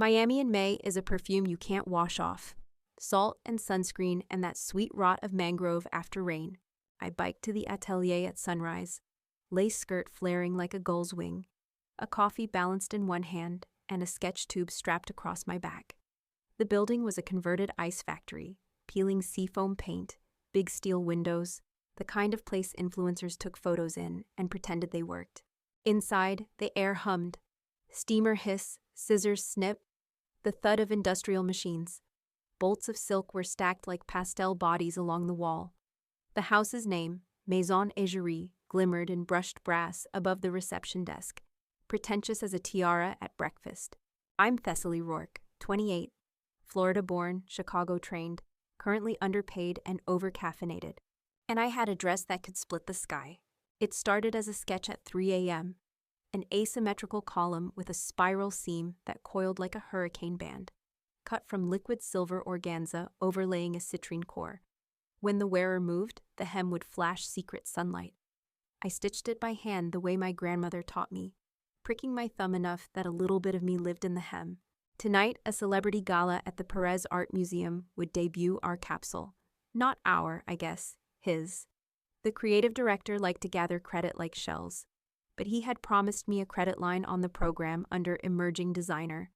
Miami in May is a perfume you can't wash off. Salt and sunscreen and that sweet rot of mangrove after rain. I biked to the atelier at sunrise, lace skirt flaring like a gull's wing, a coffee balanced in one hand, and a sketch tube strapped across my back. The building was a converted ice factory, peeling seafoam paint, big steel windows, the kind of place influencers took photos in and pretended they worked. Inside, the air hummed. Steamer hiss, scissors snip, the thud of industrial machines. Bolts of silk were stacked like pastel bodies along the wall. The house's name, Maison Égérie, glimmered in brushed brass above the reception desk, pretentious as a tiara at breakfast. I'm Thessaly Rourke, 28, Florida-born, Chicago-trained, currently underpaid and over-caffeinated. And I had a dress that could split the sky. It started as a sketch at 3 a.m., an asymmetrical column with a spiral seam that coiled like a hurricane band, cut from liquid silver organza overlaying a citrine core. When the wearer moved, the hem would flash secret sunlight. I stitched it by hand the way my grandmother taught me, pricking my thumb enough that a little bit of me lived in the hem. Tonight, a celebrity gala at the Perez Art Museum would debut our capsule. Not our, I guess, his. The creative director liked to gather credit like shells, but he had promised me a credit line on the program under emerging designer.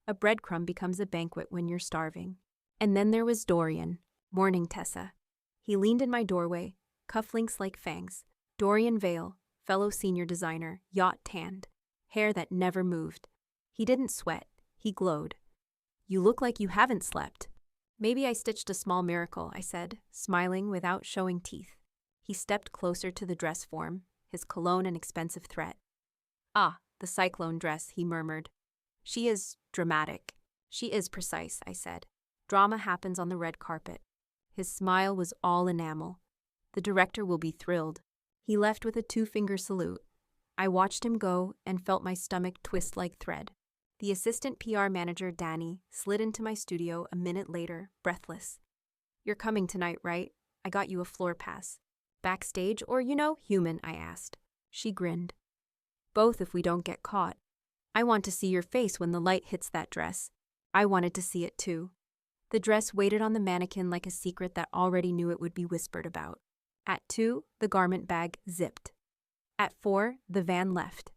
A breadcrumb becomes a banquet when you're starving. And then there was Dorian. Morning, Tessa. He leaned in my doorway, cufflinks like fangs. Dorian Vale, fellow senior designer, yacht tanned, hair that never moved. He didn't sweat. He glowed. You look like you haven't slept. Maybe I stitched a small miracle, I said, smiling without showing teeth. He stepped closer to the dress form, his cologne an expensive threat. Ah, the cyclone dress, he murmured. She is dramatic. She is precise, I said. Drama happens on the red carpet. His smile was all enamel. The director will be thrilled. He left with a two-finger salute. I watched him go and felt my stomach twist like thread. The assistant PR manager, Danny, slid into my studio a minute later, breathless. You're coming tonight, right? I got you a floor pass. Backstage or, human, I asked. She grinned. Both if we don't get caught. I want to see your face when the light hits that dress. I wanted to see it too. The dress waited on the mannequin like a secret that already knew it would be whispered about. At 2, the garment bag zipped. At 4, the van left.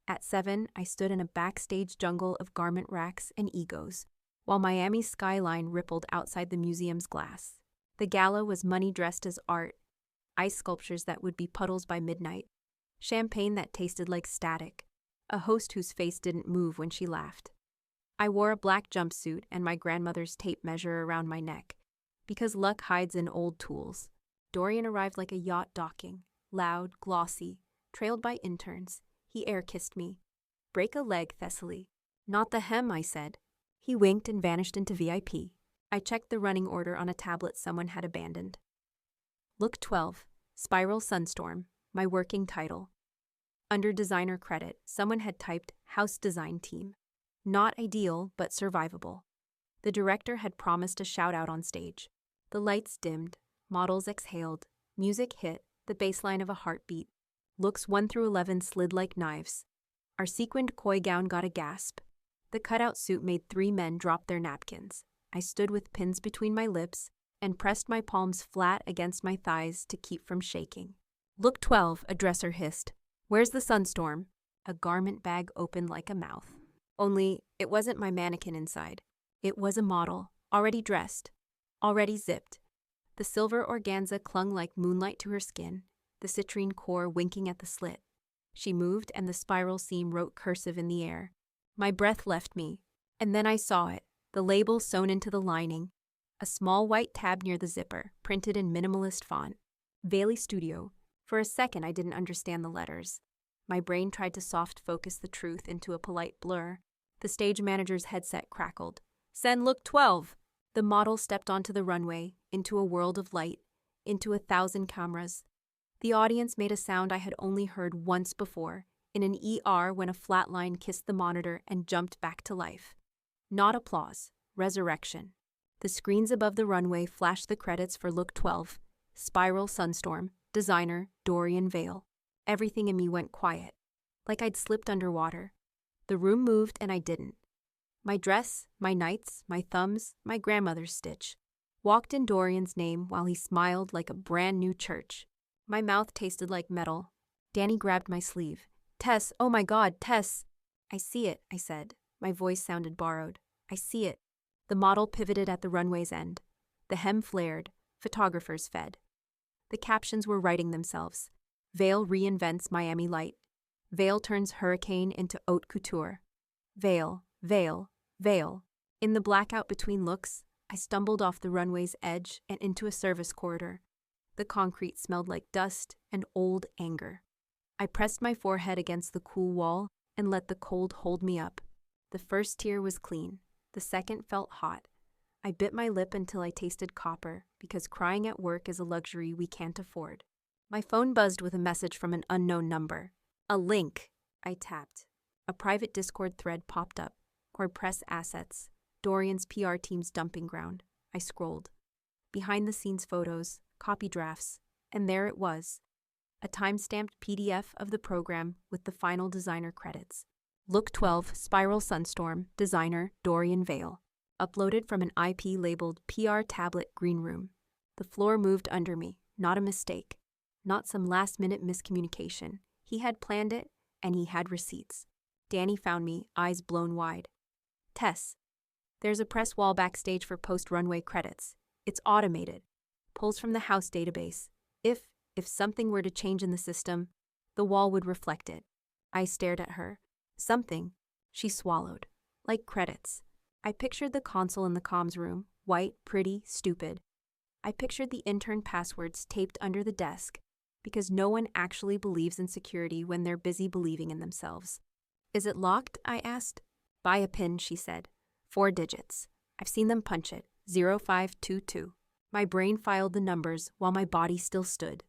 At 7, I stood in a backstage jungle of garment racks and egos, while Miami's skyline rippled outside the museum's glass. The gala was money dressed as art, ice sculptures that would be puddles by midnight, champagne that tasted like static, a host whose face didn't move when she laughed. I wore a black jumpsuit and my grandmother's tape measure around my neck, because luck hides in old tools. Dorian arrived like a yacht docking, loud, glossy, trailed by interns. He air-kissed me. Break a leg, Thessaly. Not the hem, I said. He winked and vanished into VIP. I checked the running order on a tablet someone had abandoned. Look 12, Spiral Sunstorm, my working title. Under designer credit, someone had typed House Design Team. Not ideal, but survivable. The director had promised a shout-out on stage. The lights dimmed, models exhaled, music hit, the baseline of a heartbeat. Looks 1 through 11 slid like knives. Our sequined koi gown got a gasp. The cutout suit made 3 men drop their napkins. I stood with pins between my lips and pressed my palms flat against my thighs to keep from shaking. Look 12, a dresser hissed. Where's the sunstorm? A garment bag opened like a mouth. Only, it wasn't my mannequin inside. It was a model, already dressed, already zipped. The silver organza clung like moonlight to her skin, the citrine core winking at the slit. She moved and the spiral seam wrote cursive in the air. My breath left me, and then I saw it, the label sewn into the lining, a small white tab near the zipper, printed in minimalist font. Bailey Studio. For a second I didn't understand the letters. My brain tried to soft focus the truth into a polite blur. The stage manager's headset crackled. Send look 12! The model stepped onto the runway, into a world of light, into 1,000 cameras. The audience made a sound I had only heard once before, in an ER when a flat line kissed the monitor and jumped back to life. Not applause, resurrection. The screens above the runway flashed the credits for Look 12, Spiral Sunstorm, designer Dorian Vale. Everything in me went quiet, like I'd slipped underwater. The room moved and I didn't. My dress, my nights, my thumbs, my grandmother's stitch. Walked in Dorian's name while he smiled like a brand new church. My mouth tasted like metal. Danny grabbed my sleeve. Tess, oh my God, Tess! I see it, I said. My voice sounded borrowed. I see it. The model pivoted at the runway's end. The hem flared. Photographers fed. The captions were writing themselves. Veil reinvents Miami light. Veil turns hurricane into haute couture. Veil, veil, veil. In the blackout between looks, I stumbled off the runway's edge and into a service corridor. The concrete smelled like dust and old anger. I pressed my forehead against the cool wall and let the cold hold me up. The first tear was clean. The second felt hot. I bit my lip until I tasted copper, because crying at work is a luxury we can't afford. My phone buzzed with a message from an unknown number. A link. I tapped. A private Discord thread popped up. Press assets. Dorian's PR team's dumping ground. I scrolled. Behind-the-scenes photos, copy drafts, and there it was. A time-stamped PDF of the program with the final designer credits. Look 12, Spiral Sunstorm, designer Dorian Vale. Uploaded from an IP labeled PR Tablet Green Room. The floor moved under me, not a mistake. Not some last-minute miscommunication. He had planned it, and he had receipts. Danny found me, eyes blown wide. Tess. There's a press wall backstage for post-runway credits. It's automated. Pulls from the house database. If something were to change in the system, the wall would reflect it. I stared at her. Something. She swallowed. Like credits. I pictured the console in the comms room, white, pretty, stupid. I pictured the intern passwords taped under the desk, because no one actually believes in security when they're busy believing in themselves. Is it locked? I asked. Buy a pin, she said. 4 digits. I've seen them punch it. 0522. My brain filed the numbers while my body still stood.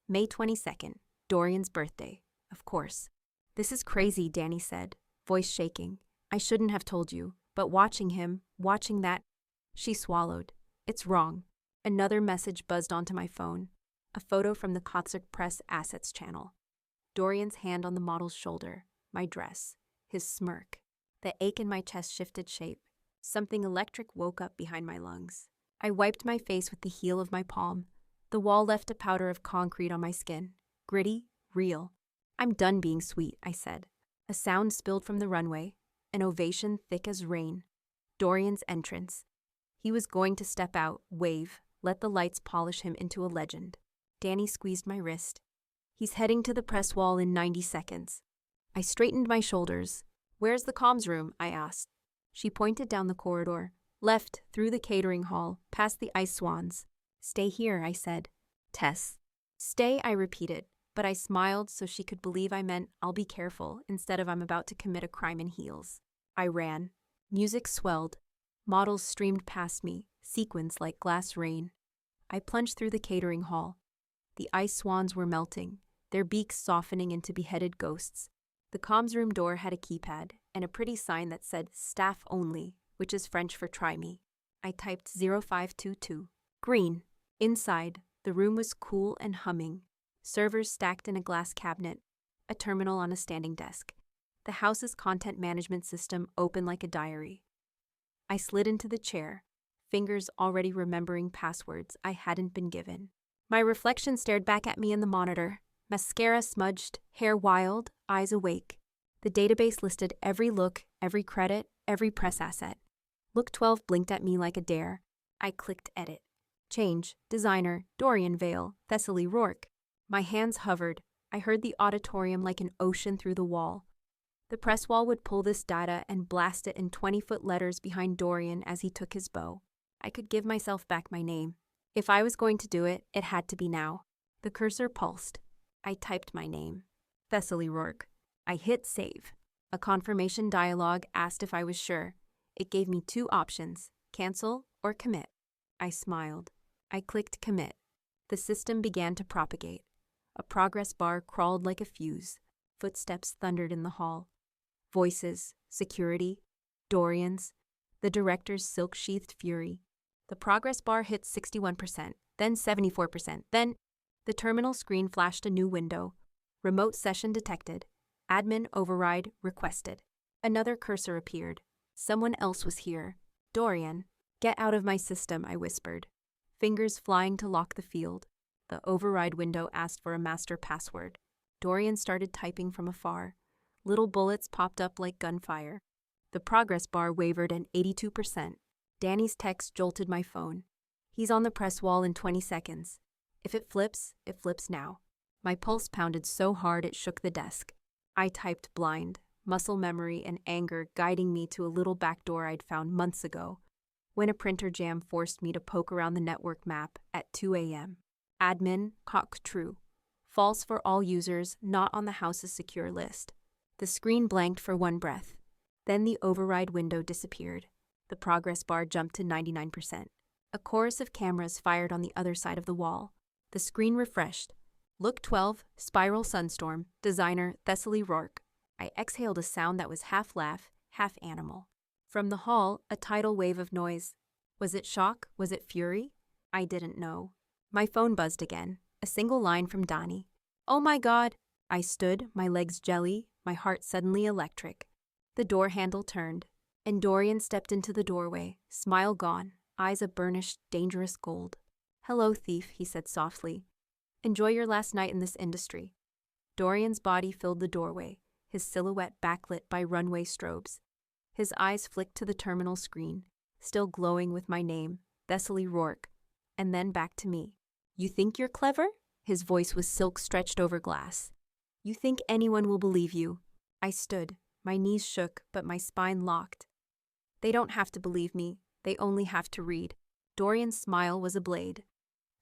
May 22nd, Dorian's birthday. Of course. This is crazy, Danny said, voice shaking. I shouldn't have told you, but watching him, watching that... She swallowed. It's wrong. Another message buzzed onto my phone. A photo from the Kotsuk Press Assets channel. Dorian's hand on the model's shoulder. My dress. His smirk. The ache in my chest shifted shape. Something electric woke up behind my lungs. I wiped my face with the heel of my palm. The wall left a powder of concrete on my skin. Gritty, real. I'm done being sweet, I said. A sound spilled from the runway. An ovation thick as rain. Dorian's entrance. He was going to step out, wave, let the lights polish him into a legend. Danny squeezed my wrist. He's heading to the press wall in 90 seconds. I straightened my shoulders. Where's the comms room? I asked. She pointed down the corridor. Left, through the catering hall, past the ice swans. Stay here, I said. Tess. Stay, I repeated, but I smiled so she could believe I meant I'll be careful instead of I'm about to commit a crime in heels. I ran. Music swelled. Models streamed past me, sequins like glass rain. I plunged through the catering hall. The ice swans were melting, their beaks softening into beheaded ghosts. The comms room door had a keypad and a pretty sign that said staff only, which is French for try me. I typed 0522. Green. Inside, the room was cool and humming. Servers stacked in a glass cabinet, a terminal on a standing desk. The house's content management system open like a diary. I slid into the chair, fingers already remembering passwords I hadn't been given. My reflection stared back at me in the monitor, mascara smudged, hair wild, eyes awake. The database listed every look, every credit, every press asset. Look 12 blinked at me like a dare. I clicked edit. Change, designer, Dorian Vale, Thessaly Rourke. My hands hovered. I heard the auditorium like an ocean through the wall. The press wall would pull this data and blast it in 20-foot letters behind Dorian as he took his bow. I could give myself back my name. If I was going to do it, it had to be now. The cursor pulsed. I typed my name. Thessaly Rourke. I hit save. A confirmation dialogue asked if I was sure. It gave me 2 options, cancel or commit. I smiled. I clicked commit. The system began to propagate. A progress bar crawled like a fuse. Footsteps thundered in the hall. Voices, security, Dorian's, the director's silk-sheathed fury. The progress bar hit 61%, then 74%, then the terminal screen flashed a new window. Remote session detected. Admin override requested. Another cursor appeared. Someone else was here. Dorian. Get out of my system, I whispered. Fingers flying to lock the field. The override window asked for a master password. Dorian started typing from afar. Little bullets popped up like gunfire. The progress bar wavered at 82%. Danny's text jolted my phone. He's on the press wall in 20 seconds. If it flips now. My pulse pounded so hard it shook the desk. I typed blind, muscle memory and anger guiding me to a little back door I'd found months ago, when a printer jam forced me to poke around the network map at 2 a.m. Admin, cock true. False for all users not on the house's secure list. The screen blanked for one breath. Then the override window disappeared. The progress bar jumped to 99%. A chorus of cameras fired on the other side of the wall. The screen refreshed. Look 12, Spiral Sunstorm, designer Thessaly Rourke. I exhaled a sound that was half laugh, half animal. From the hall, a tidal wave of noise. Was it shock? Was it fury? I didn't know. My phone buzzed again. A single line from Donnie. Oh my God! I stood, my legs jelly, my heart suddenly electric. The door handle turned, and Dorian stepped into the doorway, smile gone, eyes a burnished, dangerous gold. Hello, thief, he said softly. Enjoy your last night in this industry. Dorian's body filled the doorway, his silhouette backlit by runway strobes. His eyes flicked to the terminal screen, still glowing with my name, Thessaly Rourke, and then back to me. You think you're clever? His voice was silk stretched over glass. You think anyone will believe you? I stood. My knees shook, but my spine locked. They don't have to believe me. They only have to read. Dorian's smile was a blade.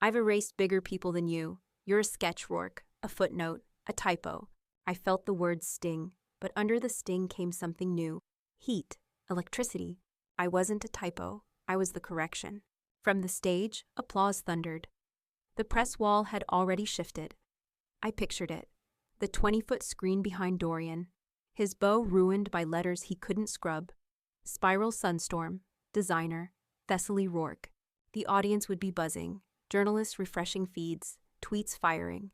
I've erased bigger people than you. You're a sketch, Rourke, a footnote, a typo. I felt the words sting, but under the sting came something new. Heat, electricity. I wasn't a typo. I was the correction. From the stage, applause thundered. The press wall had already shifted. I pictured it. The 20-foot screen behind Dorian, his bow ruined by letters he couldn't scrub. Spiral Sunstorm, designer, Thessaly Rourke. The audience would be buzzing, journalists refreshing feeds, tweets firing.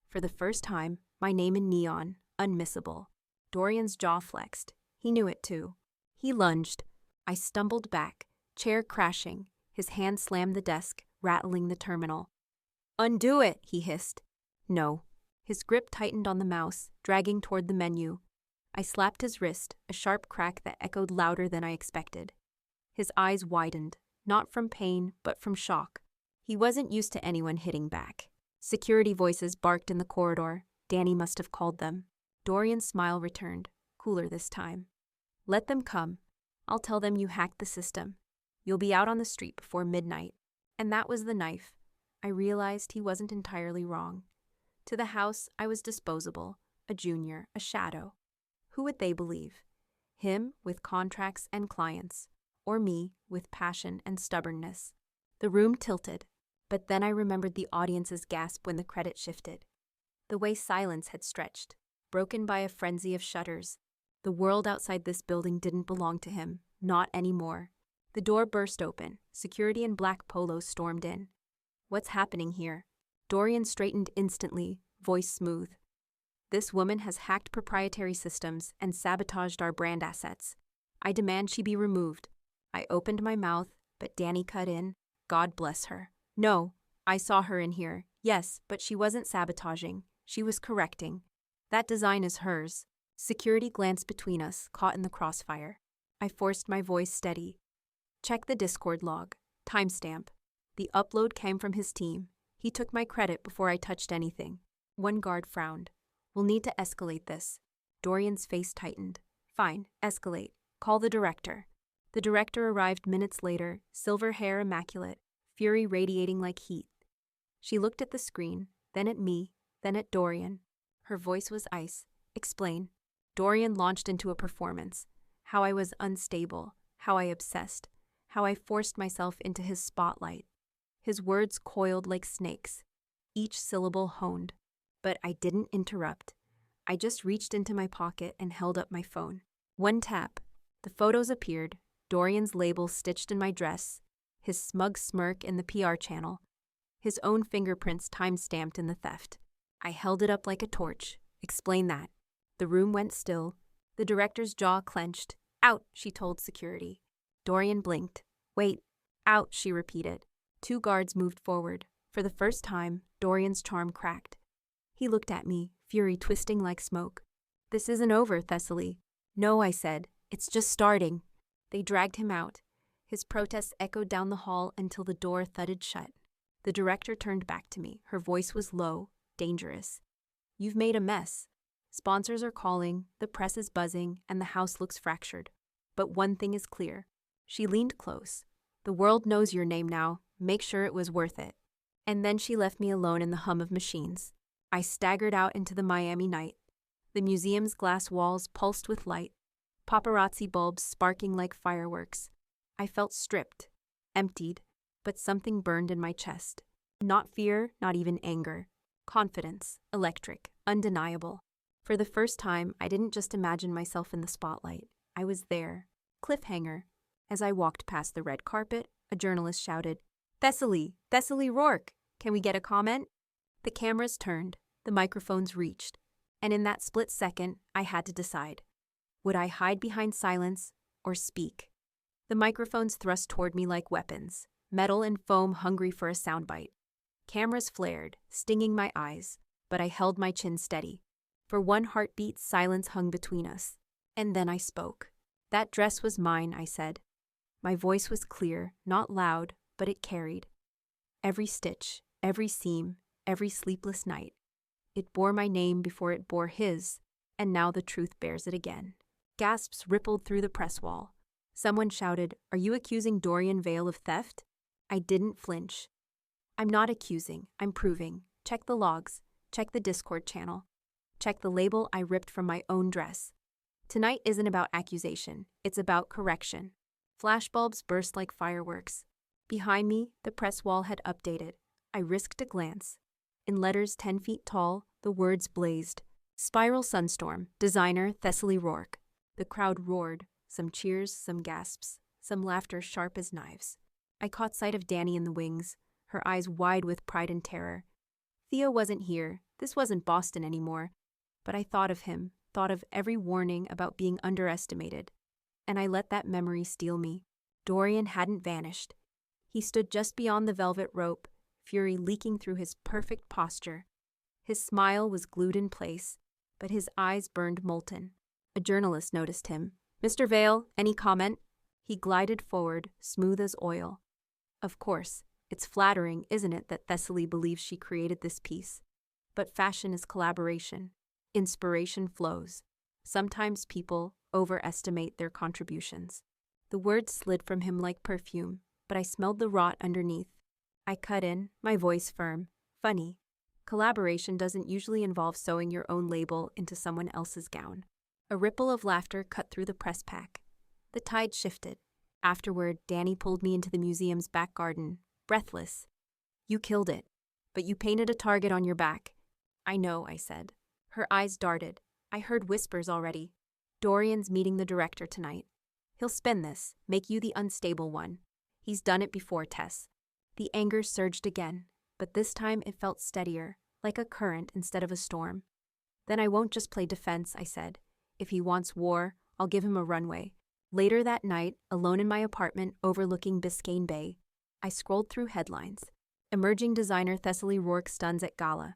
For the first time, my name in neon, unmissable. Dorian's jaw flexed. He knew it too. He lunged. I stumbled back, chair crashing. His hand slammed the desk, rattling the terminal. Undo it, he hissed. No. His grip tightened on the mouse, dragging toward the menu. I slapped his wrist, a sharp crack that echoed louder than I expected. His eyes widened, not from pain, but from shock. He wasn't used to anyone hitting back. Security voices barked in the corridor. Danny must have called them. Dorian's smile returned, cooler this time. Let them come. I'll tell them you hacked the system. You'll be out on the street before midnight. And that was the knife. I realized he wasn't entirely wrong. To the house, I was disposable, a junior, a shadow. Who would they believe? Him with contracts and clients, or me with passion and stubbornness? The room tilted, but then I remembered the audience's gasp when the credit shifted. The way silence had stretched, broken by a frenzy of shudders. The world outside this building didn't belong to him, not anymore. The door burst open. Security in black polos stormed in. What's happening here? Dorian straightened instantly, voice smooth. This woman has hacked proprietary systems and sabotaged our brand assets. I demand she be removed. I opened my mouth, but Danny cut in. God bless her. No, I saw her in here. Yes, but she wasn't sabotaging. She was correcting. That design is hers. Security glanced between us, caught in the crossfire. I forced my voice steady. Check the Discord log. Timestamp. The upload came from his team. He took my credit before I touched anything. One guard frowned. We'll need to escalate this. Dorian's face tightened. Fine, escalate. Call the director. The director arrived minutes later, silver hair immaculate, fury radiating like heat. She looked at the screen, then at me, then at Dorian. Her voice was ice. Explain. Dorian launched into a performance. How I was unstable, how I obsessed, how I forced myself into his spotlight. His words coiled like snakes, each syllable honed. But I didn't interrupt. I just reached into my pocket and held up my phone. One tap. The photos appeared, Dorian's label stitched in my dress, his smug smirk in the PR channel, his own fingerprints time-stamped in the theft. I held it up like a torch. Explain that. The room went still. The director's jaw clenched. Out, she told security. Dorian blinked. Wait. Out, she repeated. 2 guards moved forward. For the first time, Dorian's charm cracked. He looked at me, fury twisting like smoke. This isn't over, Thessaly. No, I said. It's just starting. They dragged him out. His protests echoed down the hall until the door thudded shut. The director turned back to me. Her voice was low, dangerous. You've made a mess. Sponsors are calling, the press is buzzing, and the house looks fractured. But one thing is clear. She leaned close. The world knows your name now. Make sure it was worth it. And then she left me alone in the hum of machines. I staggered out into the Miami night. The museum's glass walls pulsed with light, paparazzi bulbs sparking like fireworks. I felt stripped, emptied, but something burned in my chest. Not fear, not even anger. Confidence, electric, undeniable. For the first time, I didn't just imagine myself in the spotlight. I was there. Cliffhanger. As I walked past the red carpet, a journalist shouted, Thessaly Rourke, can we get a comment? The cameras turned, the microphones reached, and in that split second, I had to decide. Would I hide behind silence or speak? The microphones thrust toward me like weapons, metal and foam hungry for a soundbite. Cameras flared, stinging my eyes, but I held my chin steady. For one heartbeat, silence hung between us. And then I spoke. That dress was mine, I said. My voice was clear, not loud, but it carried. Every stitch, every seam, every sleepless night. It bore my name before it bore his, and now the truth bears it again. Gasps rippled through the press wall. Someone shouted, Are you accusing Dorian Vale of theft? I didn't flinch. I'm not accusing, I'm proving. Check the logs, check the Discord channel. Check the label I ripped from my own dress. Tonight isn't about accusation, it's about correction. Flashbulbs burst like fireworks. Behind me, the press wall had updated. I risked a glance. In letters 10 feet tall, the words blazed. Spiral Sunstorm, designer Thessaly Rourke. The crowd roared, some cheers, some gasps, some laughter sharp as knives. I caught sight of Danny in the wings, her eyes wide with pride and terror. Theo wasn't here, this wasn't Boston anymore, but I thought of him, thought of every warning about being underestimated. And I let that memory steal me. Dorian hadn't vanished. He stood just beyond the velvet rope, fury leaking through his perfect posture. His smile was glued in place, but his eyes burned molten. A journalist noticed him. Mr. Vale, any comment? He glided forward, smooth as oil. Of course, it's flattering, isn't it, that Thessaly believes she created this piece? But fashion is collaboration. Inspiration flows. Sometimes people overestimate their contributions. The words slid from him like perfume, but I smelled the rot underneath. I cut in, my voice firm. Funny. Collaboration doesn't usually involve sewing your own label into someone else's gown. A ripple of laughter cut through the press pack. The tide shifted. Afterward, Danny pulled me into the museum's back garden, breathless. You killed it, but you painted a target on your back. I know, I said. Her eyes darted. I heard whispers already. Dorian's meeting the director tonight. He'll spin this, make you the unstable one. He's done it before, Tess. The anger surged again, but this time it felt steadier, like a current instead of a storm. Then I won't just play defense, I said. If he wants war, I'll give him a runway. Later that night, alone in my apartment overlooking Biscayne Bay, I scrolled through headlines. Emerging designer Thessaly Rourke stuns at gala.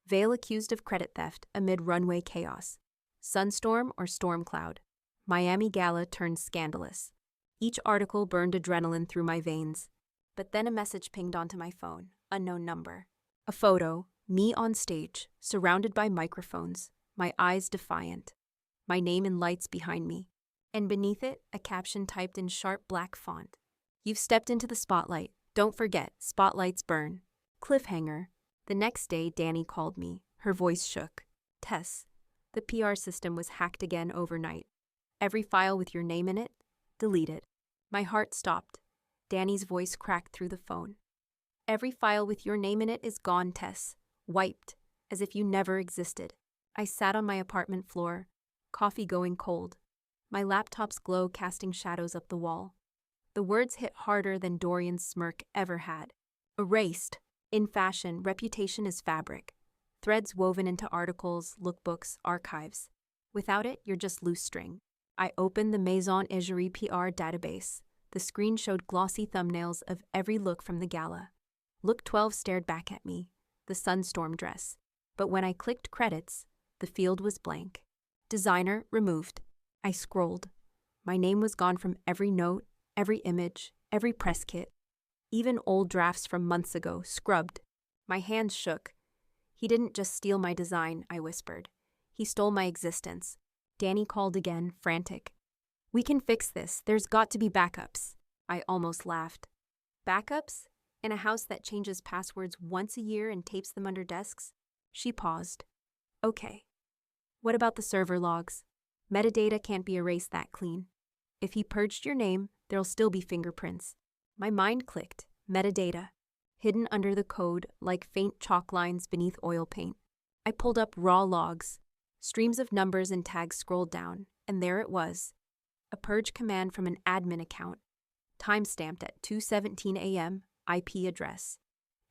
Vale accused of credit theft amid runway chaos. Sunstorm or storm cloud. Miami gala turned scandalous. Each article burned adrenaline through my veins. But then a message pinged onto my phone, unknown number. A photo, me on stage, surrounded by microphones, my eyes defiant. My name in lights behind me. And beneath it, a caption typed in sharp black font. You've stepped into the spotlight. Don't forget, spotlights burn. Cliffhanger. The next day, Danny called me. Her voice shook. Tess, the PR system was hacked again overnight. Every file with your name in it, delete it. My heart stopped. Danny's voice cracked through the phone. Every file with your name in it is gone, Tess. Wiped, as if you never existed. I sat on my apartment floor, coffee going cold. My laptop's glow casting shadows up the wall. The words hit harder than Dorian's smirk ever had. Erased. In fashion, reputation is fabric. Threads woven into articles, lookbooks, archives. Without it, you're just loose string. I opened the Maison Egérie PR database. The screen showed glossy thumbnails of every look from the gala. Look 12 stared back at me, the sunstorm dress. But when I clicked credits, the field was blank. Designer removed. I scrolled. My name was gone from every note, every image, every press kit. Even old drafts from months ago, scrubbed. My hands shook. He didn't just steal my design, I whispered. He stole my existence. Danny called again, frantic. We can fix this. There's got to be backups. I almost laughed. Backups? In a house that changes passwords once a year and tapes them under desks? She paused. Okay. What about the server logs? Metadata can't be erased that clean. If he purged your name, there'll still be fingerprints. My mind clicked. Metadata. Hidden under the code like faint chalk lines beneath oil paint. I pulled up raw logs. Streams of numbers and tags scrolled down, and there it was. A purge command from an admin account. Timestamped at 2:17 a.m., IP address.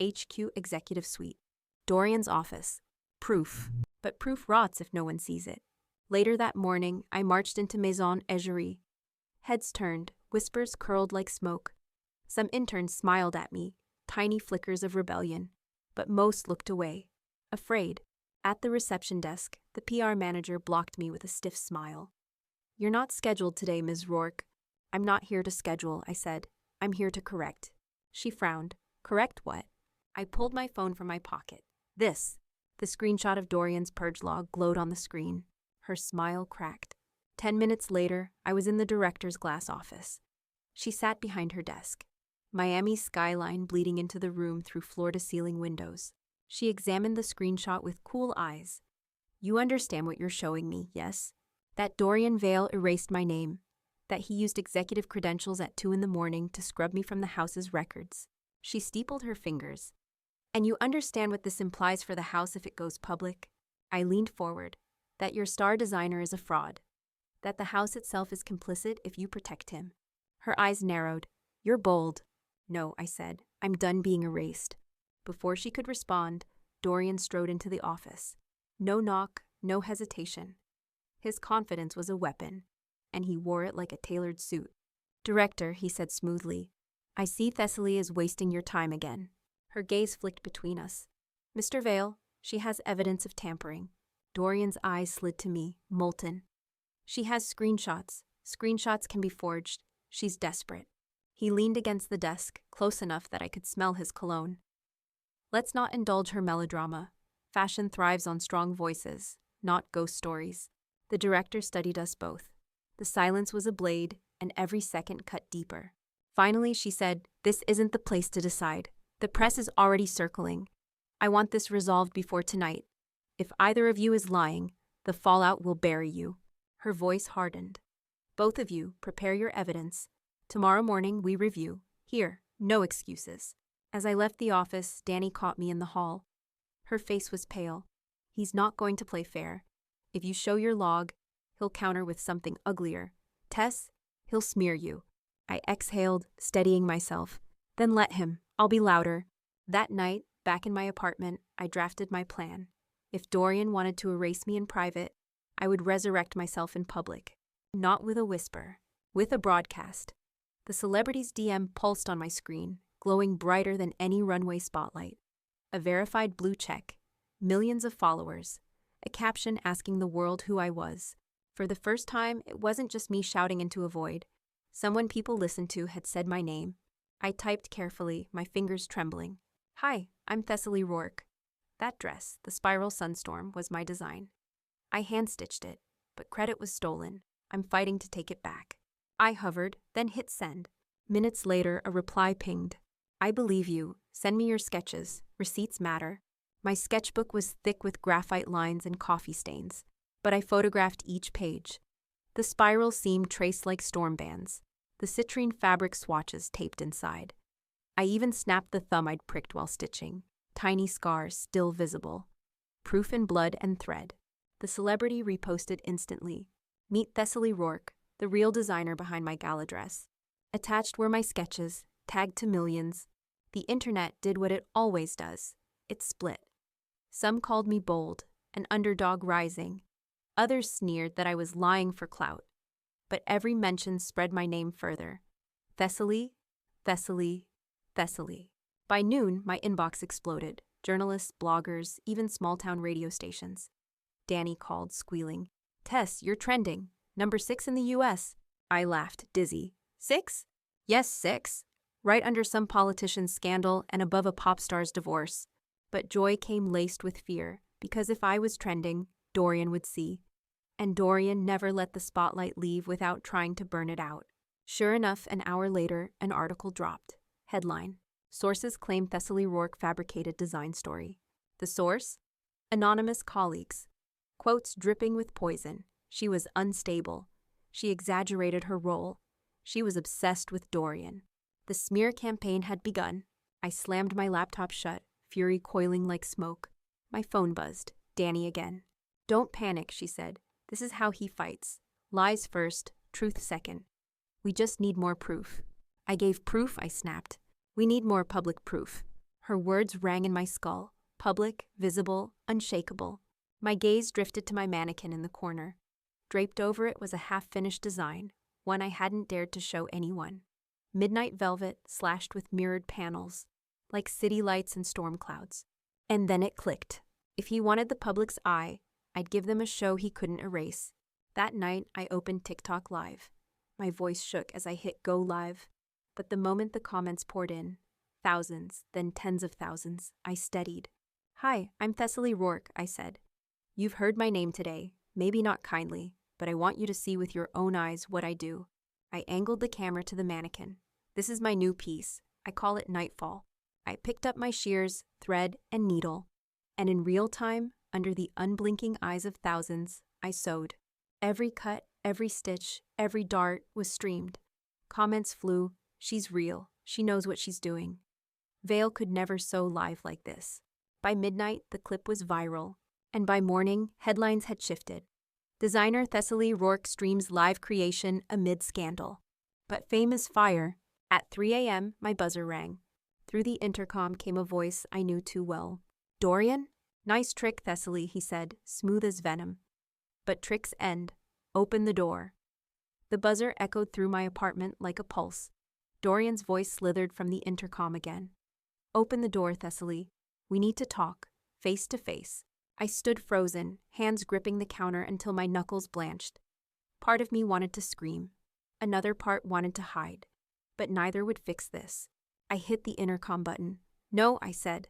HQ Executive Suite. Dorian's office. Proof. But proof rots if no one sees it. Later that morning, I marched into Maison Egérie. Heads turned, whispers curled like smoke. Some interns smiled at me, tiny flickers of rebellion. But most looked away, afraid. At the reception desk, the PR manager blocked me with a stiff smile. You're not scheduled today, Ms. Rourke. I'm not here to schedule, I said. I'm here to correct. She frowned. Correct what? I pulled my phone from my pocket. This. The screenshot of Dorian's purge log glowed on the screen. Her smile cracked. 10 minutes later, I was in the director's glass office. She sat behind her desk. Miami's skyline bleeding into the room through floor-to-ceiling windows. She examined the screenshot with cool eyes. You understand what you're showing me, yes? That Dorian Vale erased my name. That he used executive credentials at 2 a.m. to scrub me from the house's records. She steepled her fingers. And you understand what this implies for the house if it goes public? I leaned forward. That your star designer is a fraud. That the house itself is complicit if you protect him. Her eyes narrowed. You're bold. No, I said. I'm done being erased. Before she could respond, Dorian strode into the office. No knock, no hesitation. His confidence was a weapon, and he wore it like a tailored suit. Director, he said smoothly, I see Thessaly is wasting your time again. Her gaze flicked between us. Mr. Vale, she has evidence of tampering. Dorian's eyes slid to me, molten. She has screenshots. Screenshots can be forged. She's desperate. He leaned against the desk, close enough that I could smell his cologne. Let's not indulge her melodrama. Fashion thrives on strong voices, not ghost stories. The director studied us both. The silence was a blade, and every second cut deeper. Finally, she said, This isn't the place to decide. The press is already circling. I want this resolved before tonight. If either of you is lying, the fallout will bury you. Her voice hardened. Both of you, prepare your evidence. Tomorrow morning, we review. Here, no excuses. As I left the office, Danny caught me in the hall. Her face was pale. He's not going to play fair. If you show your log, he'll counter with something uglier. Tess, he'll smear you. I exhaled, steadying myself. Then let him. I'll be louder. That night, back in my apartment, I drafted my plan. If Dorian wanted to erase me in private, I would resurrect myself in public. Not with a whisper, with a broadcast. The celebrity's DM pulsed on my screen, glowing brighter than any runway spotlight. A verified blue check, millions of followers, a caption asking the world who I was. For the first time, it wasn't just me shouting into a void. Someone people listened to had said my name. I typed carefully, my fingers trembling. Hi, I'm Thessaly Rourke. That dress, the spiral sunstorm, was my design. I hand-stitched it, but credit was stolen. I'm fighting to take it back. I hovered, then hit send. Minutes later, a reply pinged. I believe you. Send me your sketches. Receipts matter. My sketchbook was thick with graphite lines and coffee stains, but I photographed each page. The spiral seemed traced like storm bands, the citrine fabric swatches taped inside. I even snapped the thumb I'd pricked while stitching, tiny scars still visible. Proof in blood and thread. The celebrity reposted instantly. Meet Thessaly Rourke, the real designer behind my gala dress. Attached were my sketches, tagged to millions. The internet did what it always does. It split. Some called me bold, an underdog rising. Others sneered that I was lying for clout. but every mention spread my name further. Thessaly, Thessaly, Thessaly. By noon, my inbox exploded. Journalists, bloggers, even small-town radio stations. Danny called, squealing. Tess, you're trending. Number 6 in the U.S. I laughed, dizzy. 6? Yes, 6. Right under some politician's scandal and above a pop star's divorce. But joy came laced with fear, because if I was trending, Dorian would see. And Dorian never let the spotlight leave without trying to burn it out. Sure enough, an hour later, an article dropped. Headline: Sources claim Thessaly Rourke fabricated design story. The source? Anonymous colleagues. Quotes dripping with poison. She was unstable. She exaggerated her role. She was obsessed with Dorian. The smear campaign had begun. I slammed my laptop shut, fury coiling like smoke. My phone buzzed. Danny again. Don't panic, she said. This is how he fights. Lies first, truth second. We just need more proof. I gave proof, I snapped. We need more public proof. Her words rang in my skull. Public, visible, unshakable. My gaze drifted to my mannequin in the corner. Draped over it was a half-finished design, one I hadn't dared to show anyone. Midnight velvet slashed with mirrored panels, like city lights and storm clouds. And then it clicked. If he wanted the public's eye, I'd give them a show he couldn't erase. That night, I opened TikTok Live. My voice shook as I hit go live. But the moment the comments poured in, thousands, then tens of thousands, I steadied. Hi, I'm Thessaly Rourke, I said. You've heard my name today, maybe not kindly, but I want you to see with your own eyes what I do. I angled the camera to the mannequin. This is my new piece. I call it Nightfall. I picked up my shears, thread, and needle, and in real time, under the unblinking eyes of thousands, I sewed. Every cut, every stitch, every dart was streamed. Comments flew. She's real. She knows what she's doing. Veil could never sew live like this. By midnight, the clip was viral, and by morning, headlines had shifted. Designer Thessaly Rourke streams live creation amid scandal. But fame is fire. At 3 a.m., my buzzer rang. Through the intercom came a voice I knew too well. Dorian? Nice trick, Thessaly, he said, smooth as venom. But tricks end. Open the door. The buzzer echoed through my apartment like a pulse. Dorian's voice slithered from the intercom again. Open the door, Thessaly. We need to talk, face to face. I stood frozen, hands gripping the counter until my knuckles blanched. Part of me wanted to scream. Another part wanted to hide. But neither would fix this. I hit the intercom button. No, I said.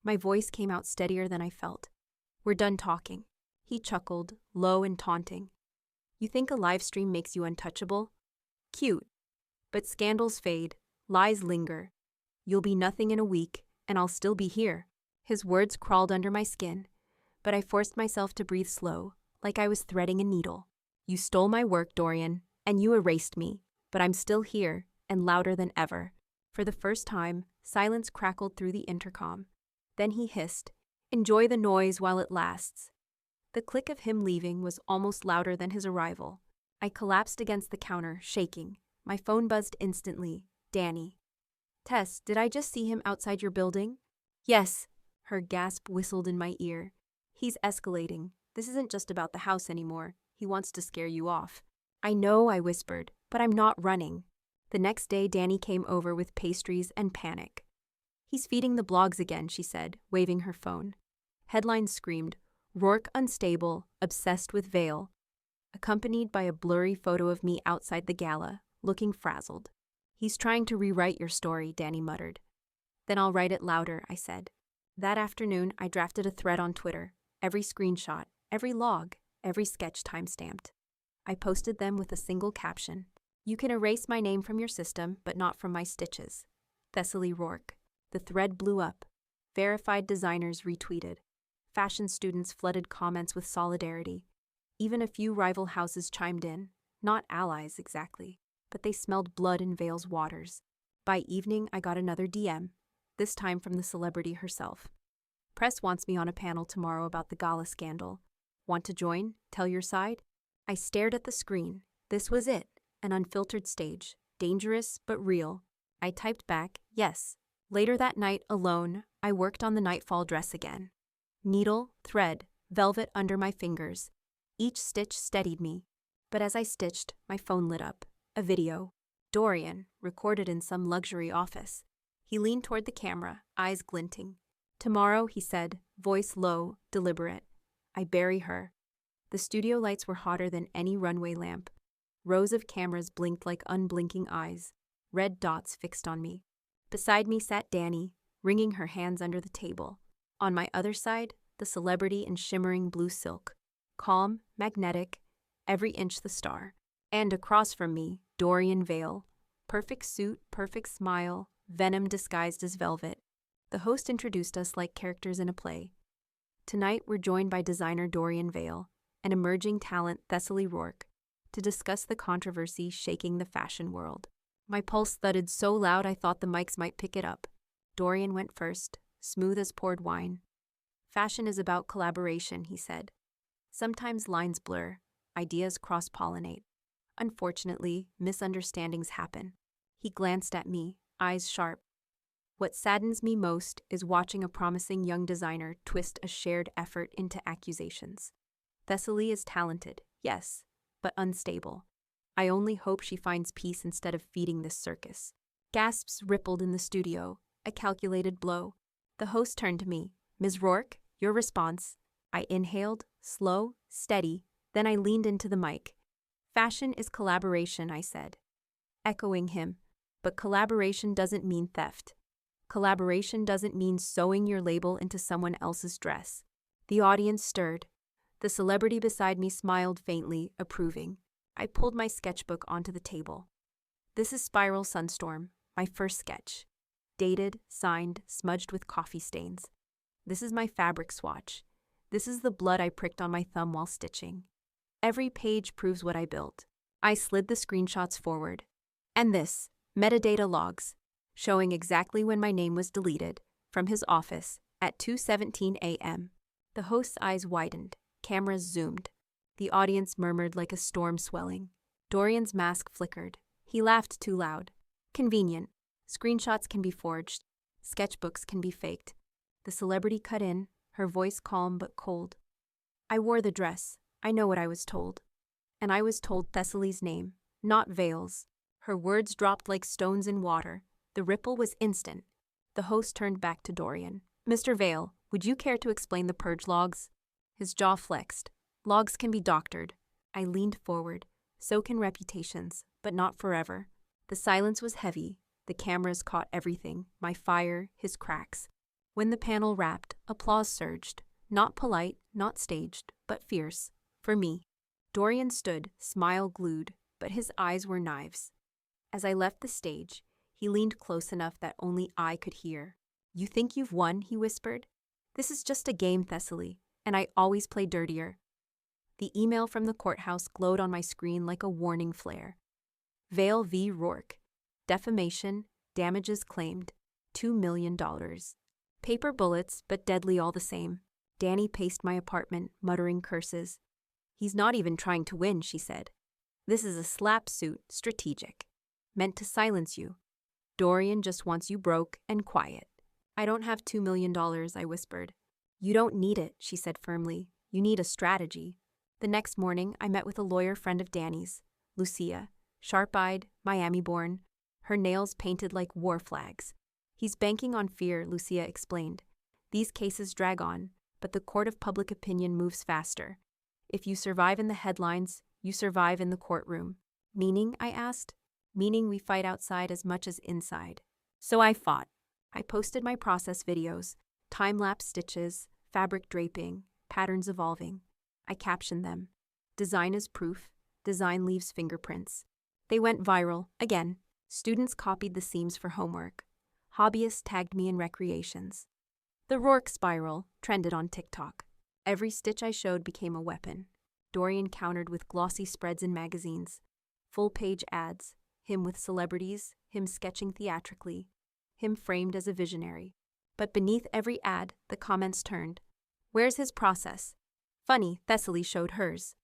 My voice came out steadier than I felt. We're done talking. He chuckled, low and taunting. You think a live stream makes you untouchable? Cute. But scandals fade, lies linger. You'll be nothing in a week, and I'll still be here. His words crawled under my skin, but I forced myself to breathe slow, like I was threading a needle. You stole my work, Dorian, and you erased me, but I'm still here, and louder than ever. For the first time, silence crackled through the intercom. Then he hissed, "Enjoy the noise while it lasts." The click of him leaving was almost louder than his arrival. I collapsed against the counter, shaking. My phone buzzed instantly. Danny. Tess, did I just see him outside your building? Yes. Her gasp whistled in my ear. He's escalating. This isn't just about the house anymore. He wants to scare you off. I know, I whispered, but I'm not running. The next day, Danny came over with pastries and panic. He's feeding the blogs again, she said, waving her phone. Headlines screamed, Rourke unstable, obsessed with Veil, accompanied by a blurry photo of me outside the gala, looking frazzled. He's trying to rewrite your story, Danny muttered. Then I'll write it louder, I said. That afternoon, I drafted a thread on Twitter, every screenshot, every log, every sketch time-stamped. I posted them with a single caption. You can erase my name from your system, but not from my stitches. Thessaly Rourke. The thread blew up. Verified designers retweeted. Fashion students flooded comments with solidarity. Even a few rival houses chimed in. Not allies, exactly, but they smelled blood in Veil's waters. By evening, I got another DM, this time from the celebrity herself. Press wants me on a panel tomorrow about the gala scandal. Want to join? Tell your side? I stared at the screen. This was it, an unfiltered stage, dangerous but real. I typed back, yes. Later that night, alone, I worked on the Nightfall dress again. Needle, thread, velvet under my fingers. Each stitch steadied me. But as I stitched, my phone lit up. A video. Dorian, recorded in some luxury office. He leaned toward the camera, eyes glinting. "Tomorrow," he said, voice low, deliberate. "I bury her." The studio lights were hotter than any runway lamp. Rows of cameras blinked like unblinking eyes, red dots fixed on me. Beside me sat Danny, wringing her hands under the table. On my other side, the celebrity in shimmering blue silk. Calm, magnetic, every inch the star. And across from me, Dorian Vale. Perfect suit, perfect smile, venom disguised as velvet. The host introduced us like characters in a play. Tonight we're joined by designer Dorian Vale and emerging talent Thessaly Rourke to discuss the controversy shaking the fashion world. My pulse thudded so loud I thought the mics might pick it up. Dorian went first, smooth as poured wine. "Fashion is about collaboration," he said. "Sometimes lines blur, ideas cross-pollinate. Unfortunately, misunderstandings happen." He glanced at me, eyes sharp. "What saddens me most is watching a promising young designer twist a shared effort into accusations. Thessaly is talented, yes, but unstable. I only hope she finds peace instead of feeding this circus." Gasps rippled in the studio, a calculated blow. The host turned to me. "Ms. Rourke, your response." I inhaled, slow, steady, then I leaned into the mic. "Fashion is collaboration," I said. Echoing him. "But collaboration doesn't mean theft. Collaboration doesn't mean sewing your label into someone else's dress." The audience stirred. The celebrity beside me smiled faintly, approving. I pulled my sketchbook onto the table. "This is Spiral Sunstorm, my first sketch. Dated, signed, smudged with coffee stains. This is my fabric swatch. This is the blood I pricked on my thumb while stitching. Every page proves what I built." I slid the screenshots forward. "And this, metadata logs, showing exactly when my name was deleted from his office at 2:17 a.m. The host's eyes widened, cameras zoomed. The audience murmured like a storm swelling. Dorian's mask flickered. He laughed too loud. "Convenient. Screenshots can be forged. Sketchbooks can be faked." The celebrity cut in, her voice calm but cold. "I wore the dress. I know what I was told. And I was told Thessaly's name, not Vale's." Her words dropped like stones in water. The ripple was instant. The host turned back to Dorian. "Mr. Vale, would you care to explain the purge logs?" His jaw flexed. "Logs can be doctored." I leaned forward. "So can reputations, but not forever." The silence was heavy. The cameras caught everything, my fire, his cracks. When the panel wrapped, applause surged. Not polite, not staged, but fierce. For me. Dorian stood, smile glued, but his eyes were knives. As I left the stage, he leaned close enough that only I could hear. "You think you've won?" he whispered. "This is just a game, Thessaly, and I always play dirtier." The email from the courthouse glowed on my screen like a warning flare. Vale v. Rourke. Defamation, damages claimed, $2 million. Paper bullets, but deadly all the same. Danny paced my apartment, muttering curses. "He's not even trying to win," she said. "This is a slap suit, strategic. Meant to silence you. Dorian just wants you broke and quiet." "I don't have $2 million, I whispered. "You don't need it," she said firmly. "You need a strategy." The next morning, I met with a lawyer friend of Danny's, Lucia, sharp-eyed, Miami-born, her nails painted like war flags. "He's banking on fear," Lucia explained. "These cases drag on, but the court of public opinion moves faster. If you survive in the headlines, you survive in the courtroom." "Meaning?" I asked. "Meaning we fight outside as much as inside." So I fought. I posted my process videos, time-lapse stitches, fabric draping, patterns evolving. I captioned them. "Design is proof. Design leaves fingerprints." They went viral, again. Students copied the seams for homework. Hobbyists tagged me in recreations. The Rourke spiral trended on TikTok. Every stitch I showed became a weapon. Dorian countered with glossy spreads in magazines, full-page ads, him with celebrities, him sketching theatrically, him framed as a visionary. But beneath every ad, the comments turned. "Where's his process?" Funny, Thessaly showed hers.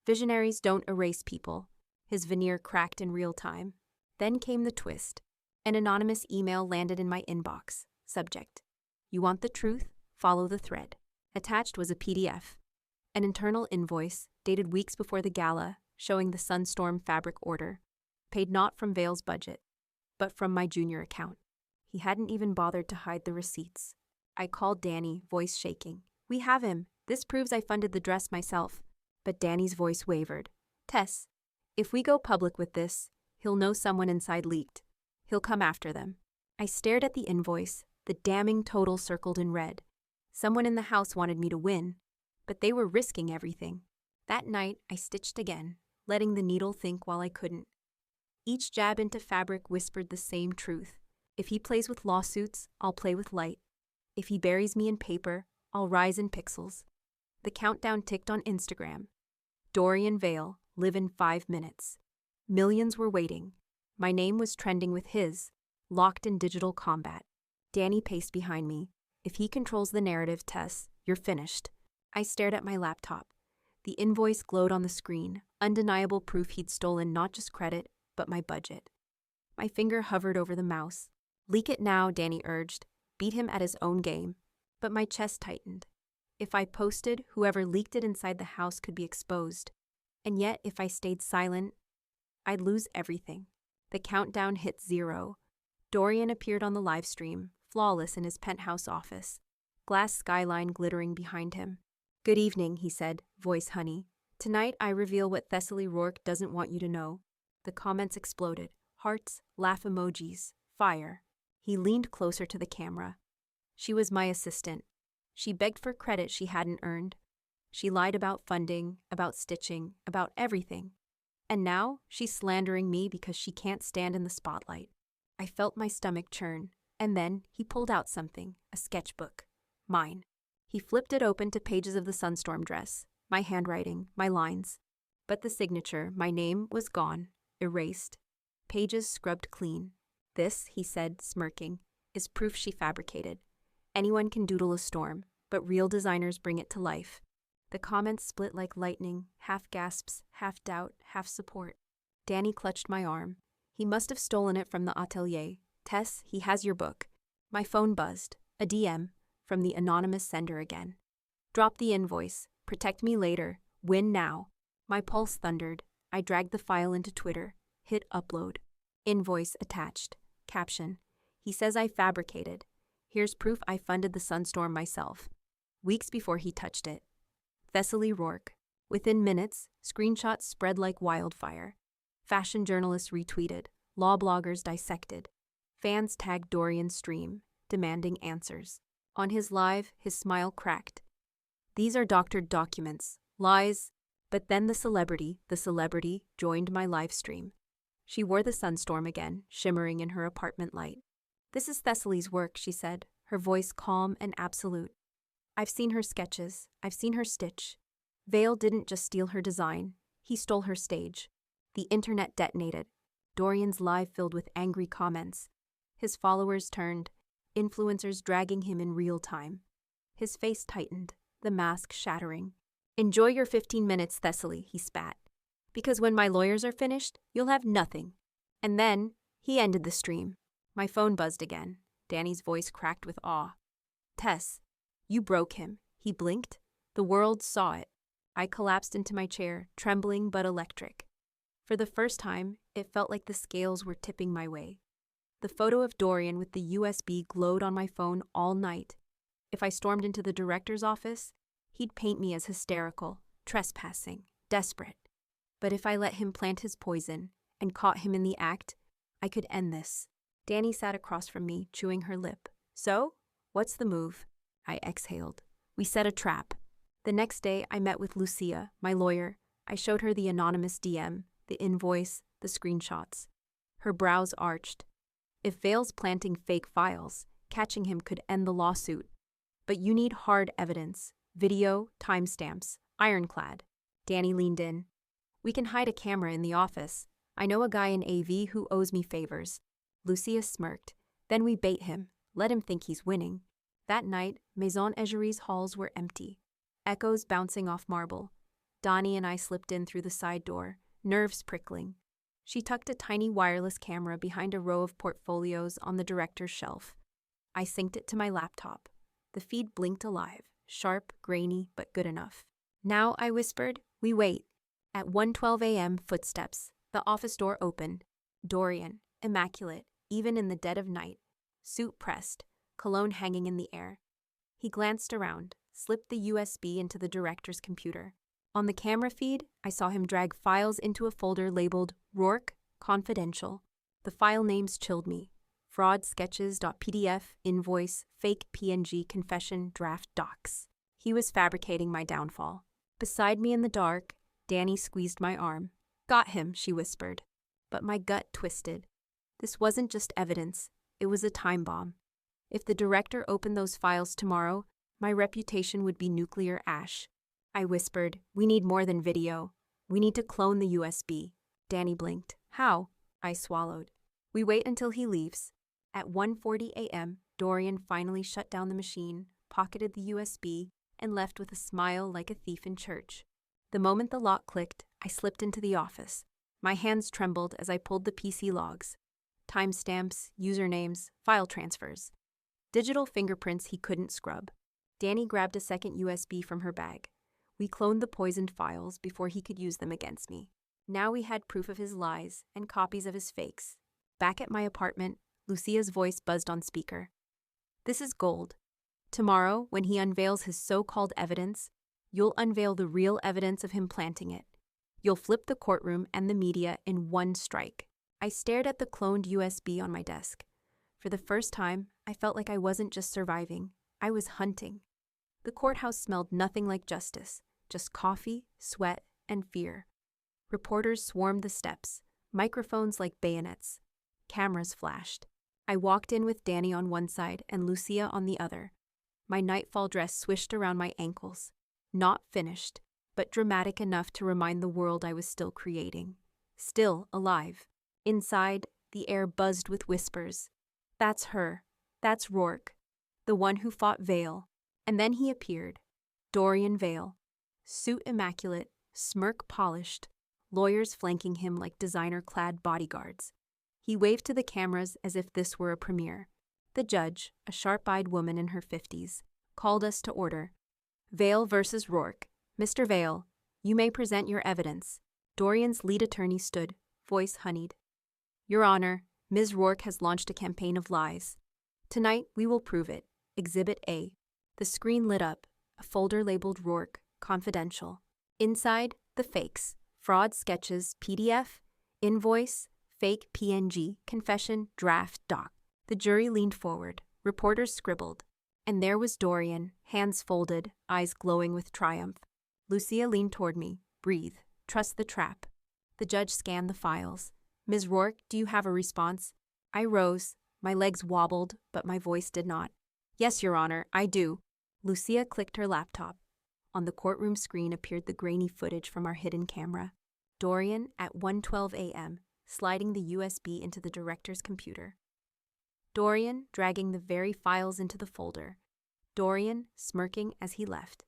"Visionaries don't erase people." His veneer cracked in real time. Then came the twist. An anonymous email landed in my inbox. Subject: "You want the truth? Follow the thread." Attached was a PDF. An internal invoice, dated weeks before the gala, showing the Sunstorm fabric order, paid not from Vale's budget, but from my junior account. He hadn't even bothered to hide the receipts. I called Danny, voice shaking. "We have him. This proves I funded the dress myself." But Danny's voice wavered. "Tess, if we go public with this, he'll know someone inside leaked. He'll come after them." I stared at the invoice, the damning total circled in red. Someone in the house wanted me to win, but they were risking everything. That night, I stitched again, letting the needle think while I couldn't. Each jab into fabric whispered the same truth. If he plays with lawsuits, I'll play with light. If he buries me in paper, I'll rise in pixels. The countdown ticked on Instagram. Dorian Vale, live in 5 minutes. Millions were waiting. My name was trending with his, locked in digital combat. Danny paced behind me. "If he controls the narrative, Tess, you're finished." I stared at my laptop. The invoice glowed on the screen, undeniable proof he'd stolen not just credit, but my budget. My finger hovered over the mouse. "Leak it now," Danny urged. "Beat him at his own game." But my chest tightened. If I posted, whoever leaked it inside the house could be exposed. And yet, if I stayed silent, I'd lose everything. The countdown hit 0. Dorian appeared on the live stream, flawless in his penthouse office, glass skyline glittering behind him. "Good evening," he said, voice honey. "Tonight I reveal what Thessaly Rourke doesn't want you to know." The comments exploded. Hearts, laugh emojis, fire. He leaned closer to the camera. "She was my assistant. She begged for credit she hadn't earned. She lied about funding, about stitching, about everything. And now she's slandering me because she can't stand in the spotlight." I felt my stomach churn, and then he pulled out something, a sketchbook. Mine. He flipped it open to pages of the Sunstorm dress, my handwriting, my lines. But the signature, my name, was gone, erased. Pages scrubbed clean. "This," he said, smirking, "is proof she fabricated. Anyone can doodle a storm, but real designers bring it to life." The comments split like lightning, half gasps, half doubt, half support. Danny clutched my arm. "He must have stolen it from the atelier. Tess, he has your book." My phone buzzed. A DM from the anonymous sender again. "Drop the invoice. Protect me later. Win now." My pulse thundered. I dragged the file into Twitter. Hit upload. Invoice attached. Caption: "He says I fabricated. Here's proof I funded the Sunstorm myself." Weeks before he touched it. Thessaly Rourke. Within minutes, screenshots spread like wildfire. Fashion journalists retweeted. Law bloggers dissected. Fans tagged Dorian's stream, demanding answers. On his live, his smile cracked. "These are doctored documents. Lies." But then the celebrity, joined my live stream. She wore the Sunstorm again, shimmering in her apartment light. "This is Thessaly's work," she said, her voice calm and absolute. "I've seen her sketches. I've seen her stitch. Vale didn't just steal her design. He stole her stage." The internet detonated. Dorian's live filled with angry comments. His followers turned, influencers dragging him in real time. His face tightened, the mask shattering. "Enjoy your 15 minutes, Thessaly," he spat. "Because when my lawyers are finished, you'll have nothing." And then, he ended the stream. My phone buzzed again. Danny's voice cracked with awe. "Tess, you broke him." He blinked. The world saw it. I collapsed into my chair, trembling but electric. For the first time, it felt like the scales were tipping my way. The photo of Dorian with the USB glowed on my phone all night. If I stormed into the director's office, he'd paint me as hysterical, trespassing, desperate. But if I let him plant his poison and caught him in the act, I could end this. Danny sat across from me, chewing her lip. "So, what's the move?" I exhaled. "We set a trap." The next day, I met with Lucia, my lawyer. I showed her the anonymous DM, the invoice, the screenshots. Her brows arched. If Vale's planting fake files, catching him could end the lawsuit. But you need hard evidence. Video, timestamps, ironclad. Danny leaned in. "We can hide a camera in the office. I know a guy in AV who owes me favors." Lucia smirked. "Then we bait him, let him think he's winning." That night, Maison Egerie's halls were empty. Echoes bouncing off marble. Donnie and I slipped in through the side door, nerves prickling. She tucked a tiny wireless camera behind a row of portfolios on the director's shelf. I synced it to my laptop. The feed blinked alive, sharp, grainy, but good enough. "Now," I whispered, "we wait." At 1:12 a.m., footsteps. The office door opened. Dorian, immaculate, even in the dead of night. Suit pressed, cologne hanging in the air. He glanced around, slipped the USB into the director's computer. On the camera feed, I saw him drag files into a folder labeled Rourke, Confidential. The file names chilled me. Fraud sketches.pdf, invoice, fake PNG, confession, draft docs. He was fabricating my downfall. Beside me in the dark, Danny squeezed my arm. Got him, she whispered. But my gut twisted. This wasn't just evidence, it was a time bomb. If the director opened those files tomorrow, my reputation would be nuclear ash. I whispered, we need more than video. We need to clone the USB. Danny blinked. How? I swallowed. We wait until he leaves. At 1:40 a.m., Dorian finally shut down the machine, pocketed the USB, and left with a smile like a thief in church. The moment the lock clicked, I slipped into the office. My hands trembled as I pulled the PC logs. Timestamps, usernames, file transfers. Digital fingerprints he couldn't scrub. Danny grabbed a second USB from her bag. We cloned the poisoned files before he could use them against me. Now we had proof of his lies and copies of his fakes. Back at my apartment, Lucia's voice buzzed on speaker. This is gold. Tomorrow, when he unveils his so-called evidence, you'll unveil the real evidence of him planting it. You'll flip the courtroom and the media in one strike. I stared at the cloned USB on my desk. For the first time, I felt like I wasn't just surviving, I was hunting. The courthouse smelled nothing like justice, just coffee, sweat, and fear. Reporters swarmed the steps, microphones like bayonets. Cameras flashed. I walked in with Danny on one side and Lucia on the other. My nightfall dress swished around my ankles. Not finished, but dramatic enough to remind the world I was still creating. Still alive. Inside, the air buzzed with whispers. That's her. That's Rourke. The one who fought Vale. And then he appeared. Dorian Vale. Suit immaculate, smirk polished, lawyers flanking him like designer-clad bodyguards. He waved to the cameras as if this were a premiere. The judge, a sharp-eyed woman in her 50s, called us to order. Vale versus Rourke. Mr. Vale, you may present your evidence. Dorian's lead attorney stood, voice honeyed. Your Honor, Ms. Rourke has launched a campaign of lies. Tonight, we will prove it. Exhibit A. The screen lit up, a folder labeled Rourke, Confidential. Inside, the fakes. Fraud sketches, PDF, invoice, fake PNG, confession, draft doc. The jury leaned forward. Reporters scribbled. And there was Dorian, hands folded, eyes glowing with triumph. Lucia leaned toward me. Breathe. Trust the trap. The judge scanned the files. Ms. Rourke, do you have a response? I rose. My legs wobbled, but my voice did not. Yes, Your Honor, I do. Lucia clicked her laptop. On the courtroom screen appeared the grainy footage from our hidden camera. Dorian at 1:12 a.m., sliding the USB into the director's computer. Dorian dragging the very files into the folder. Dorian smirking as he left.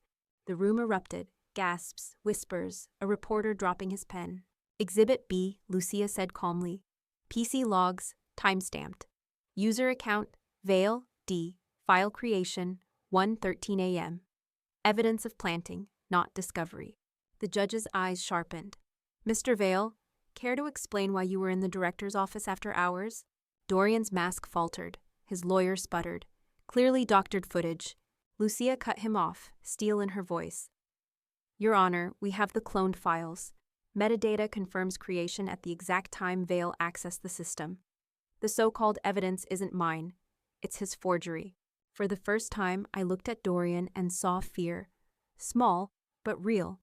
The room erupted. Gasps, whispers, a reporter dropping his pen. Exhibit B, Lucia said calmly. PC logs, timestamped. User account, Vale, D, file creation, 1:13 a.m. Evidence of planting, not discovery. The judge's eyes sharpened. Mr. Vale, care to explain why you were in the director's office after hours? Dorian's mask faltered. His lawyer sputtered. Clearly doctored footage. Lucia cut him off, steel in her voice. Your Honor, we have the cloned files. Metadata confirms creation at the exact time Vale accessed the system. The so-called evidence isn't mine. It's his forgery. For the first time, I looked at Dorian and saw fear. Small, but real.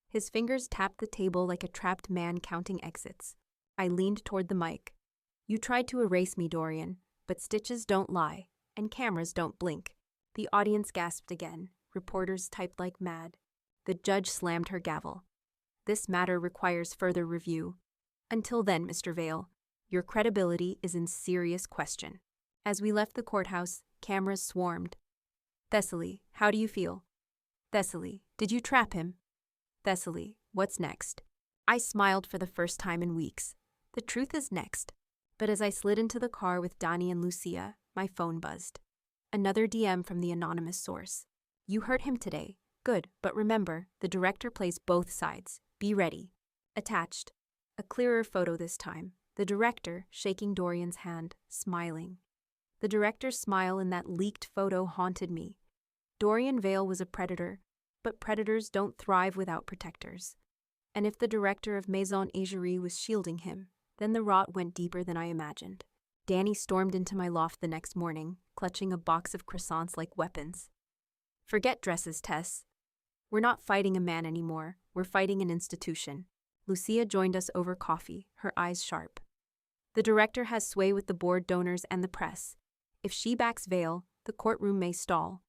His fingers tapped the table like a trapped man counting exits. I leaned toward the mic. You tried to erase me, Dorian, but stitches don't lie, and cameras don't blink. The audience gasped again. Reporters typed like mad. The judge slammed her gavel. This matter requires further review. Until then, Mr. Vale, your credibility is in serious question. As we left the courthouse, cameras swarmed. Thessaly, how do you feel? Thessaly, did you trap him? Thessaly, what's next? I smiled for the first time in weeks. The truth is next. But as I slid into the car with Dani and Lucia, my phone buzzed. Another DM from the anonymous source. You hurt him today. Good, but remember, the director plays both sides. Be ready. Attached. A clearer photo this time. The director shaking Dorian's hand, smiling. The director's smile in that leaked photo haunted me. Dorian Vale was a predator, but predators don't thrive without protectors. And if the director of Maison Agerie was shielding him, then the rot went deeper than I imagined. Danny stormed into my loft the next morning, clutching a box of croissants like weapons. Forget dresses, Tess. We're not fighting a man anymore, we're fighting an institution. Lucia joined us over coffee, her eyes sharp. The director has sway with the board donors and the press. If she backs Vale, the courtroom may stall.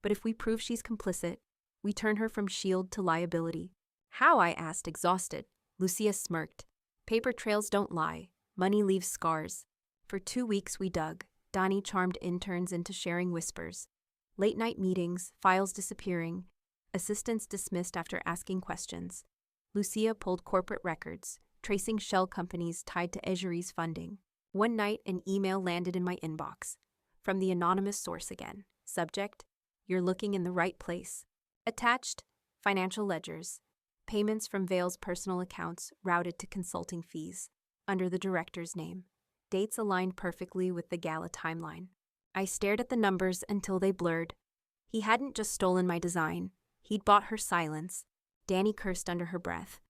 But if we prove she's complicit, we turn her from shield to liability. How? I asked, exhausted. Lucia smirked. Paper trails don't lie. Money leaves scars. For 2 weeks we dug. Donnie charmed interns into sharing whispers. Late-night meetings, files disappearing, assistants dismissed after asking questions. Lucia pulled corporate records, tracing shell companies tied to Agerie's funding. One night, an email landed in my inbox. From the anonymous source again. Subject: You're looking in the right place. Attached: financial ledgers. Payments from Vale's personal accounts routed to consulting fees. Under the director's name. Dates aligned perfectly with the gala timeline. I stared at the numbers until they blurred. He hadn't just stolen my design. He'd bought her silence. Danny cursed under her breath.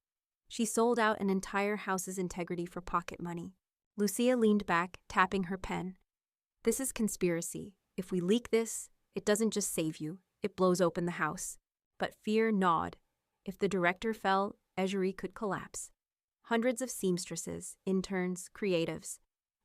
She sold out an entire house's integrity for pocket money. Lucia leaned back, tapping her pen. This is conspiracy. If we leak this, it doesn't just save you, it blows open the house. But fear gnawed. If the director fell, Agerie could collapse. Hundreds of seamstresses, interns, creatives,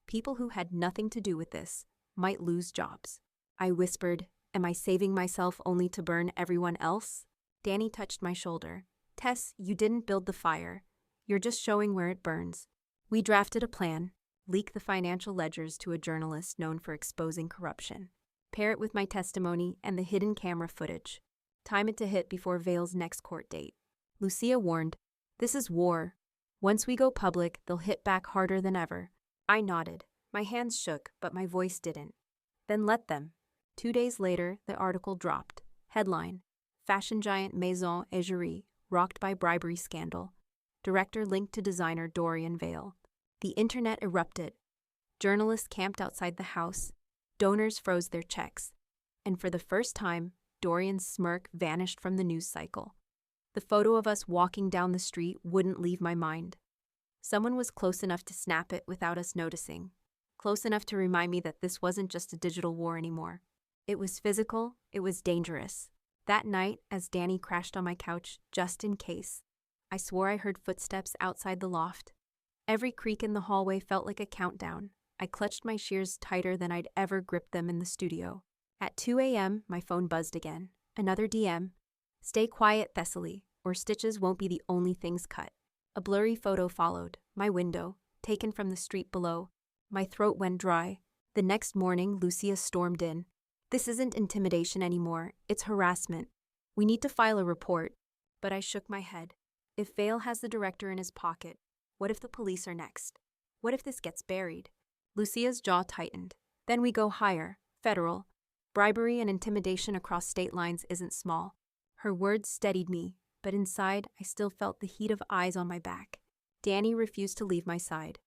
people who had nothing to do with this, might lose jobs. I whispered, am I saving myself only to burn everyone else? Danny touched my shoulder. Tess, you didn't build the fire. You're just showing where it burns. We drafted a plan. Leak the financial ledgers to a journalist known for exposing corruption. Pair it with my testimony and the hidden camera footage. Time it to hit before Vale's next court date. Lucia warned, this is war. Once we go public, they'll hit back harder than ever. I nodded. My hands shook, but my voice didn't. Then let them. 2 days later, the article dropped. Headline: Fashion giant Maison Agerie, rocked by bribery scandal. Director linked to designer Dorian Vale. The internet erupted. Journalists camped outside the house. Donors froze their checks. And for the first time, Dorian's smirk vanished from the news cycle. The photo of us walking down the street wouldn't leave my mind. Someone was close enough to snap it without us noticing. Close enough to remind me that this wasn't just a digital war anymore. It was physical, it was dangerous. That night, as Danny crashed on my couch, just in case, I swore I heard footsteps outside the loft. Every creak in the hallway felt like a countdown. I clutched my shears tighter than I'd ever gripped them in the studio. At 2 a.m., my phone buzzed again. Another DM. Stay quiet, Thessaly, or stitches won't be the only things cut. A blurry photo followed. My window, taken from the street below. My throat went dry. The next morning, Lucia stormed in. This isn't intimidation anymore. It's harassment. We need to file a report. But I shook my head. If Vale has the director in his pocket, what if the police are next? What if this gets buried? Lucia's jaw tightened. Then we go higher. Federal. Bribery and intimidation across state lines isn't small. Her words steadied me, but inside I still felt the heat of eyes on my back. Danny refused to leave my side.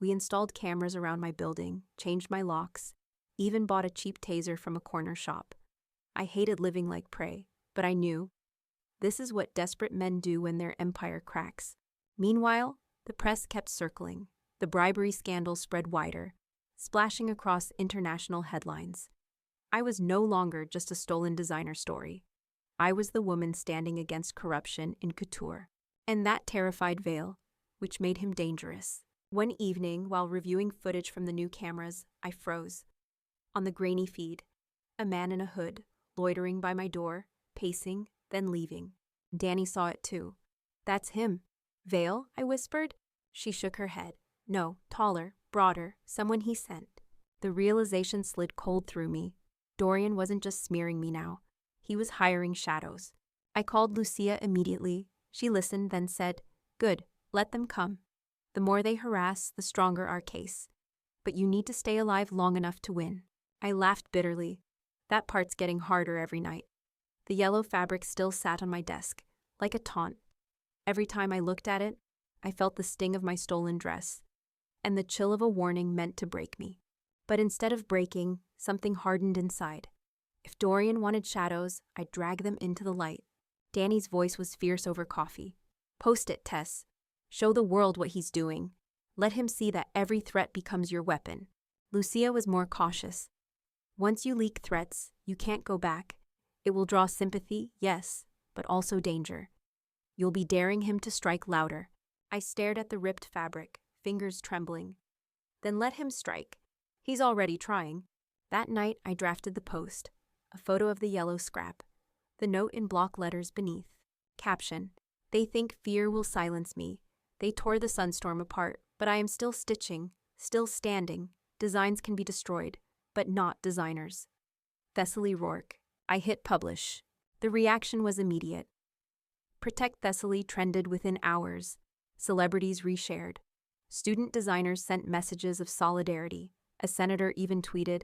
We installed cameras around my building, changed my locks, even bought a cheap taser from a corner shop. I hated living like prey, but I knew this is what desperate men do when their empire cracks. Meanwhile, the press kept circling. The bribery scandal spread wider, splashing across international headlines. I was no longer just a stolen designer story. I was the woman standing against corruption in couture. And that terrified Vale, which made him dangerous. One evening, while reviewing footage from the new cameras, I froze. On the grainy feed, a man in a hood, loitering by my door, pacing, then leaving. Danny saw it too. That's him. Vale? I whispered. She shook her head. No, taller, broader, someone he sent. The realization slid cold through me. Dorian wasn't just smearing me now. He was hiring shadows. I called Lucia immediately. She listened, then said, Good, let them come. The more they harass, the stronger our case. But you need to stay alive long enough to win. I laughed bitterly. That part's getting harder every night. The yellow fabric still sat on my desk, like a taunt. Every time I looked at it, I felt the sting of my stolen dress, and the chill of a warning meant to break me. But instead of breaking, something hardened inside. If Dorian wanted shadows, I'd drag them into the light. Danny's voice was fierce over coffee. "Post it, Tess. Show the world what he's doing. Let him see that every threat becomes your weapon." Lucia was more cautious. "Once you leak threats, you can't go back. It will draw sympathy, yes, but also danger. You'll be daring him to strike louder." I stared at the ripped fabric, fingers trembling. "Then let him strike. He's already trying." That night, I drafted the post, a photo of the yellow scrap, the note in block letters beneath. Caption: "They think fear will silence me. They tore the sunstorm apart, but I am still stitching, still standing. Designs can be destroyed, but not designers." Thessaly Rourke. I hit publish. The reaction was immediate. Protect Thessaly trended within hours. Celebrities reshared. Student designers sent messages of solidarity. A senator even tweeted,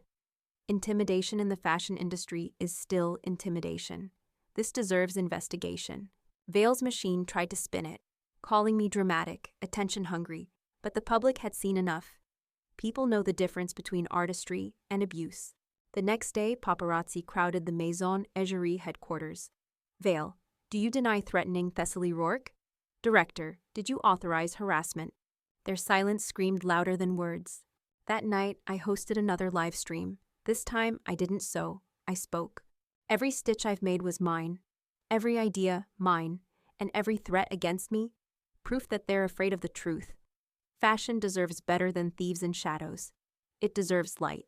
"Intimidation in the fashion industry is still intimidation. This deserves investigation." Veil's machine tried to spin it, calling me dramatic, attention-hungry, but the public had seen enough. People know the difference between artistry and abuse. The next day, paparazzi crowded the Maison Egérie headquarters. "Veil, do you deny threatening Thessaly Rourke?" "Director, did you authorize harassment?" Their silence screamed louder than words. That night, I hosted another live stream. This time, I didn't sew, I spoke. Every stitch I've made was mine. Every idea, mine. And every threat against me, proof that they're afraid of the truth. Fashion deserves better than thieves in shadows. It deserves light.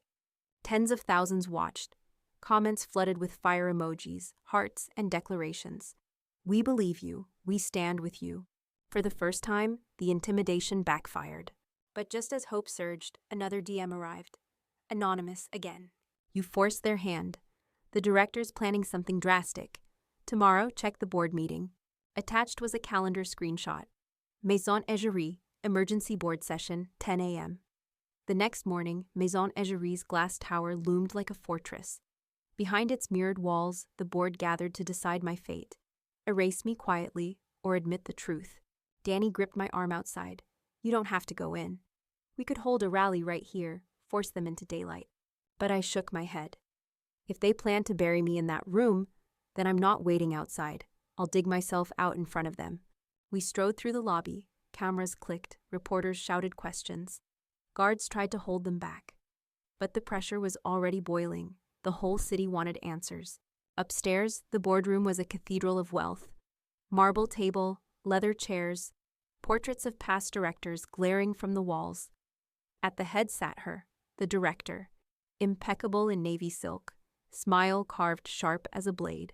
Tens of thousands watched. Comments flooded with fire emojis, hearts, and declarations. "We believe you. We stand with you." For the first time, the intimidation backfired. But just as hope surged, another DM arrived. Anonymous again. "You forced their hand. The director's planning something drastic. Tomorrow, check the board meeting." Attached was a calendar screenshot. Maison Egérie, emergency board session, 10 a.m. The next morning, Maison Egérie's glass tower loomed like a fortress. Behind its mirrored walls, the board gathered to decide my fate. Erase me quietly, or admit the truth. Danny gripped my arm outside. "You don't have to go in. We could hold a rally right here, force them into daylight." But I shook my head. If they plan to bury me in that room, then I'm not waiting outside. I'll dig myself out in front of them. We strode through the lobby. Cameras clicked. Reporters shouted questions. Guards tried to hold them back. But the pressure was already boiling. The whole city wanted answers. Upstairs, the boardroom was a cathedral of wealth. Marble table, leather chairs, portraits of past directors glaring from the walls. At the head sat her, the director, impeccable in navy silk, smile carved sharp as a blade.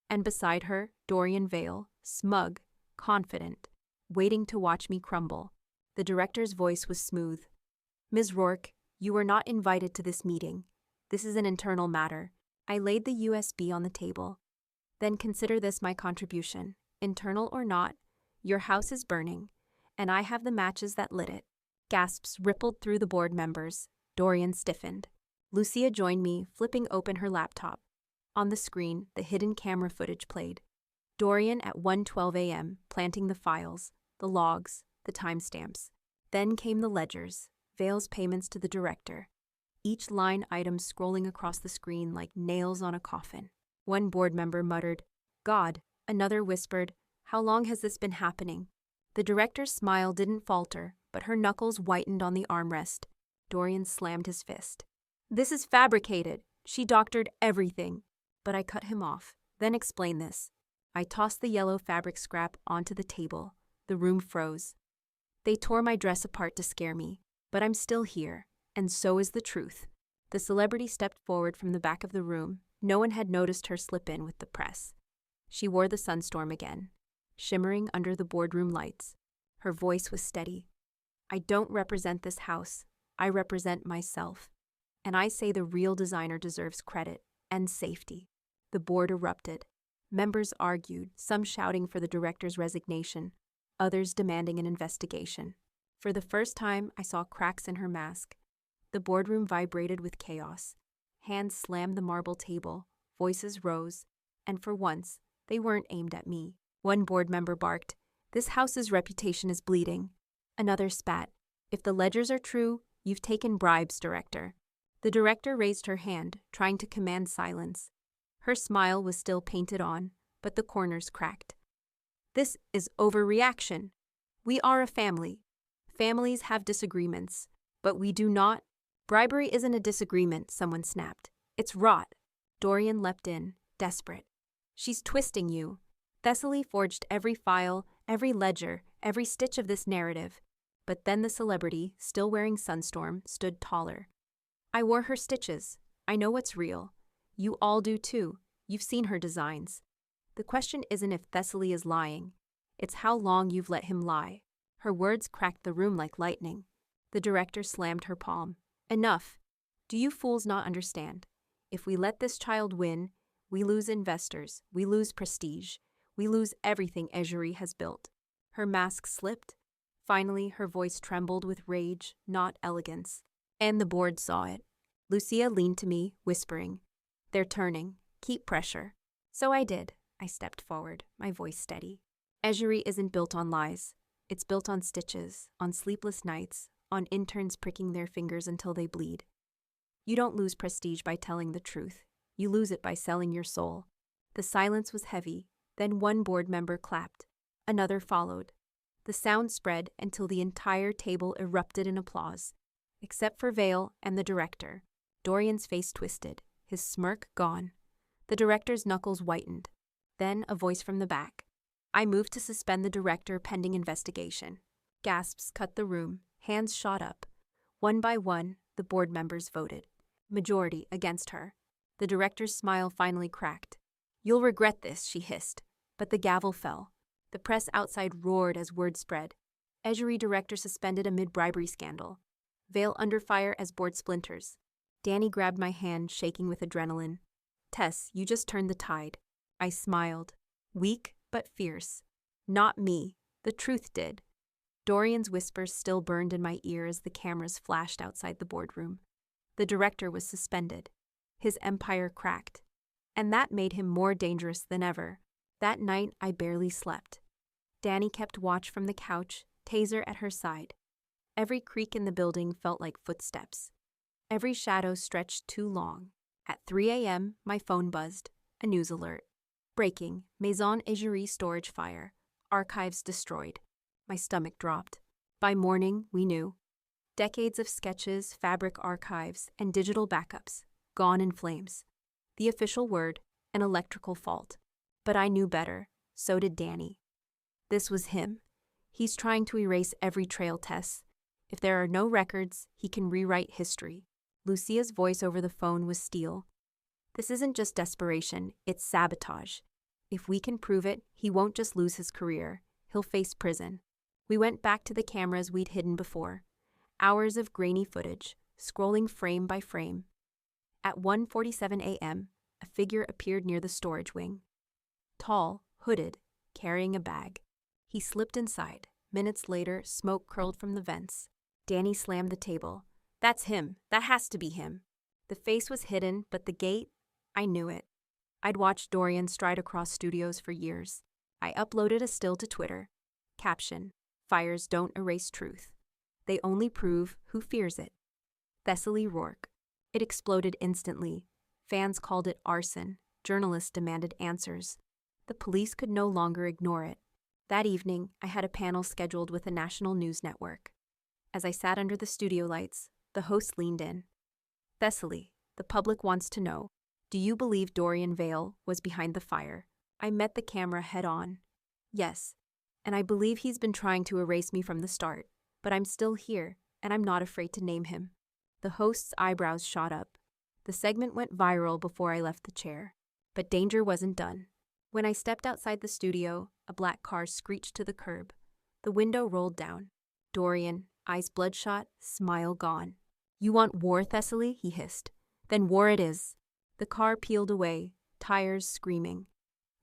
And beside her, Dorian Veil, smug, confident, waiting to watch me crumble. The director's voice was smooth. "Ms. Rourke, you were not invited to this meeting. This is an internal matter." I laid the USB on the table. "Then consider this my contribution. Internal or not, your house is burning, and I have the matches that lit it." Gasps rippled through the board members. Dorian stiffened. Lucia joined me, flipping open her laptop. On the screen, the hidden camera footage played. Dorian at 1:12 a.m., planting the files, the logs, the timestamps. Then came the ledgers, Veil's payments to the director. Each line item scrolling across the screen like nails on a coffin. One board member muttered, "God." Another whispered, "How long has this been happening?" The director's smile didn't falter, but her knuckles whitened on the armrest. Dorian slammed his fist. "This is fabricated. She doctored everything." But I cut him off. "Then explain this." I tossed the yellow fabric scrap onto the table. The room froze. "They tore my dress apart to scare me, but I'm still here, and so is the truth." The celebrity stepped forward from the back of the room. No one had noticed her slip in with the press. She wore the sunstorm again, shimmering under the boardroom lights. Her voice was steady. "I don't represent this house. I represent myself. And I say the real designer deserves credit and safety." The board erupted. Members argued, some shouting for the director's resignation, others demanding an investigation. For the first time, I saw cracks in her mask. The boardroom vibrated with chaos. Hands slammed the marble table, voices rose, and for once, they weren't aimed at me. One board member barked, This house's reputation is bleeding. Another spat. If the ledgers are true, you've taken bribes, director. The director raised her hand, trying to command silence. Her smile was still painted on, but the corners cracked. This is overreaction. We are a family. Families have disagreements, but we do not. Bribery isn't a disagreement, someone snapped. It's rot. Dorian leapt in, desperate. She's twisting you. Thessaly forged every file, every ledger, every stitch of this narrative. But then the celebrity, still wearing Sunstorm, stood taller. I wore her stitches. I know what's real. You all do too. You've seen her designs. The question isn't if Thessaly is lying. It's how long you've let him lie. Her words cracked the room like lightning. The director slammed her palm. Enough. Do you fools not understand? If we let this child win, we lose investors, we lose prestige, we lose everything Egerie has built. Her mask slipped. Finally, her voice trembled with rage, not elegance. And the board saw it. Lucia leaned to me, whispering, "They're turning. Keep pressure." So I did. I stepped forward, my voice steady. Egerie isn't built on lies. It's built on stitches, on sleepless nights, on interns pricking their fingers until they bleed. You don't lose prestige by telling the truth. You lose it by selling your soul. The silence was heavy. Then one board member clapped. Another followed. The sound spread until the entire table erupted in applause, except for Vale and the director. Dorian's face twisted, his smirk gone. The director's knuckles whitened. Then a voice from the back. I moved to suspend the director pending investigation. Gasps cut the room. Hands shot up. One by one, the board members voted. Majority against her. The director's smile finally cracked. You'll regret this, she hissed. But the gavel fell. The press outside roared as word spread. Egerie director suspended amid bribery scandal. Vale under fire as board splinters. Danny grabbed my hand, shaking with adrenaline. Tess, you just turned the tide. I smiled. Weak, but fierce. Not me. The truth did. Dorian's whispers still burned in my ear as the cameras flashed outside the boardroom. The director was suspended. His empire cracked. And that made him more dangerous than ever. That night, I barely slept. Danny kept watch from the couch, taser at her side. Every creak in the building felt like footsteps. Every shadow stretched too long. At 3 a.m., my phone buzzed. A news alert. Breaking, Maison Egerie storage fire. Archives destroyed. My stomach dropped. By morning, we knew. Decades of sketches, fabric archives, and digital backups, gone in flames. The official word, an electrical fault. But I knew better. So did Danny. This was him. He's trying to erase every trail, Tess. If there are no records, he can rewrite history. Lucia's voice over the phone was steel. This isn't just desperation, it's sabotage. If we can prove it, he won't just lose his career. He'll face prison. We went back to the cameras we'd hidden before. Hours of grainy footage, scrolling frame by frame. At 1:47 a.m., a figure appeared near the storage wing. Tall, hooded, carrying a bag. He slipped inside. Minutes later, smoke curled from the vents. Danny slammed the table. That's him. That has to be him. The face was hidden, but the gait, I knew it. I'd watched Dorian stride across studios for years. I uploaded a still to Twitter. Caption: Fires don't erase truth. They only prove who fears it. Thessaly Rourke. It exploded instantly. Fans called it arson. Journalists demanded answers. The police could no longer ignore it. That evening, I had a panel scheduled with a national news network. As I sat under the studio lights, the host leaned in. Thessaly, the public wants to know, do you believe Dorian Vale was behind the fire? I met the camera head on. Yes, and I believe he's been trying to erase me from the start, but I'm still here, and I'm not afraid to name him. The host's eyebrows shot up. The segment went viral before I left the chair. But danger wasn't done. When I stepped outside the studio, a black car screeched to the curb. The window rolled down. Dorian, eyes bloodshot, smile gone. You want war, Thessaly? He hissed. Then war it is. The car peeled away, tires screaming.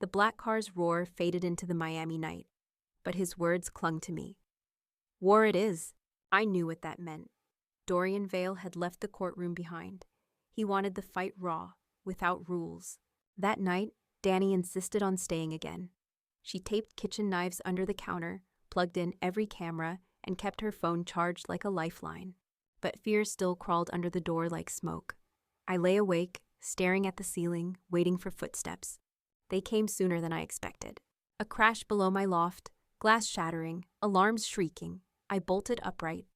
The black car's roar faded into the Miami night. But his words clung to me. War it is. I knew what that meant. Dorian Vale had left the courtroom behind. He wanted the fight raw, without rules. That night, Danny insisted on staying again. She taped kitchen knives under the counter, plugged in every camera, and kept her phone charged like a lifeline. But fear still crawled under the door like smoke. I lay awake, staring at the ceiling, waiting for footsteps. They came sooner than I expected. A crash below my loft, glass shattering, alarms shrieking. I bolted upright.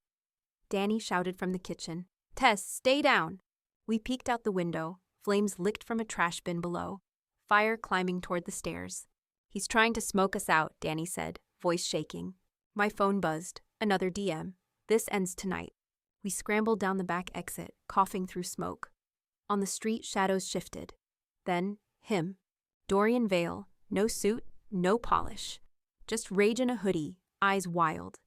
Danny shouted from the kitchen, "Tess, stay down!" We peeked out the window, flames licked from a trash bin below, fire climbing toward the stairs. "He's trying to smoke us out," Danny said, voice shaking. My phone buzzed. Another DM. "This ends tonight." We scrambled down the back exit, coughing through smoke. On the street, shadows shifted. Then, him. Dorian Vale. No suit, no polish. Just rage in a hoodie, eyes wild.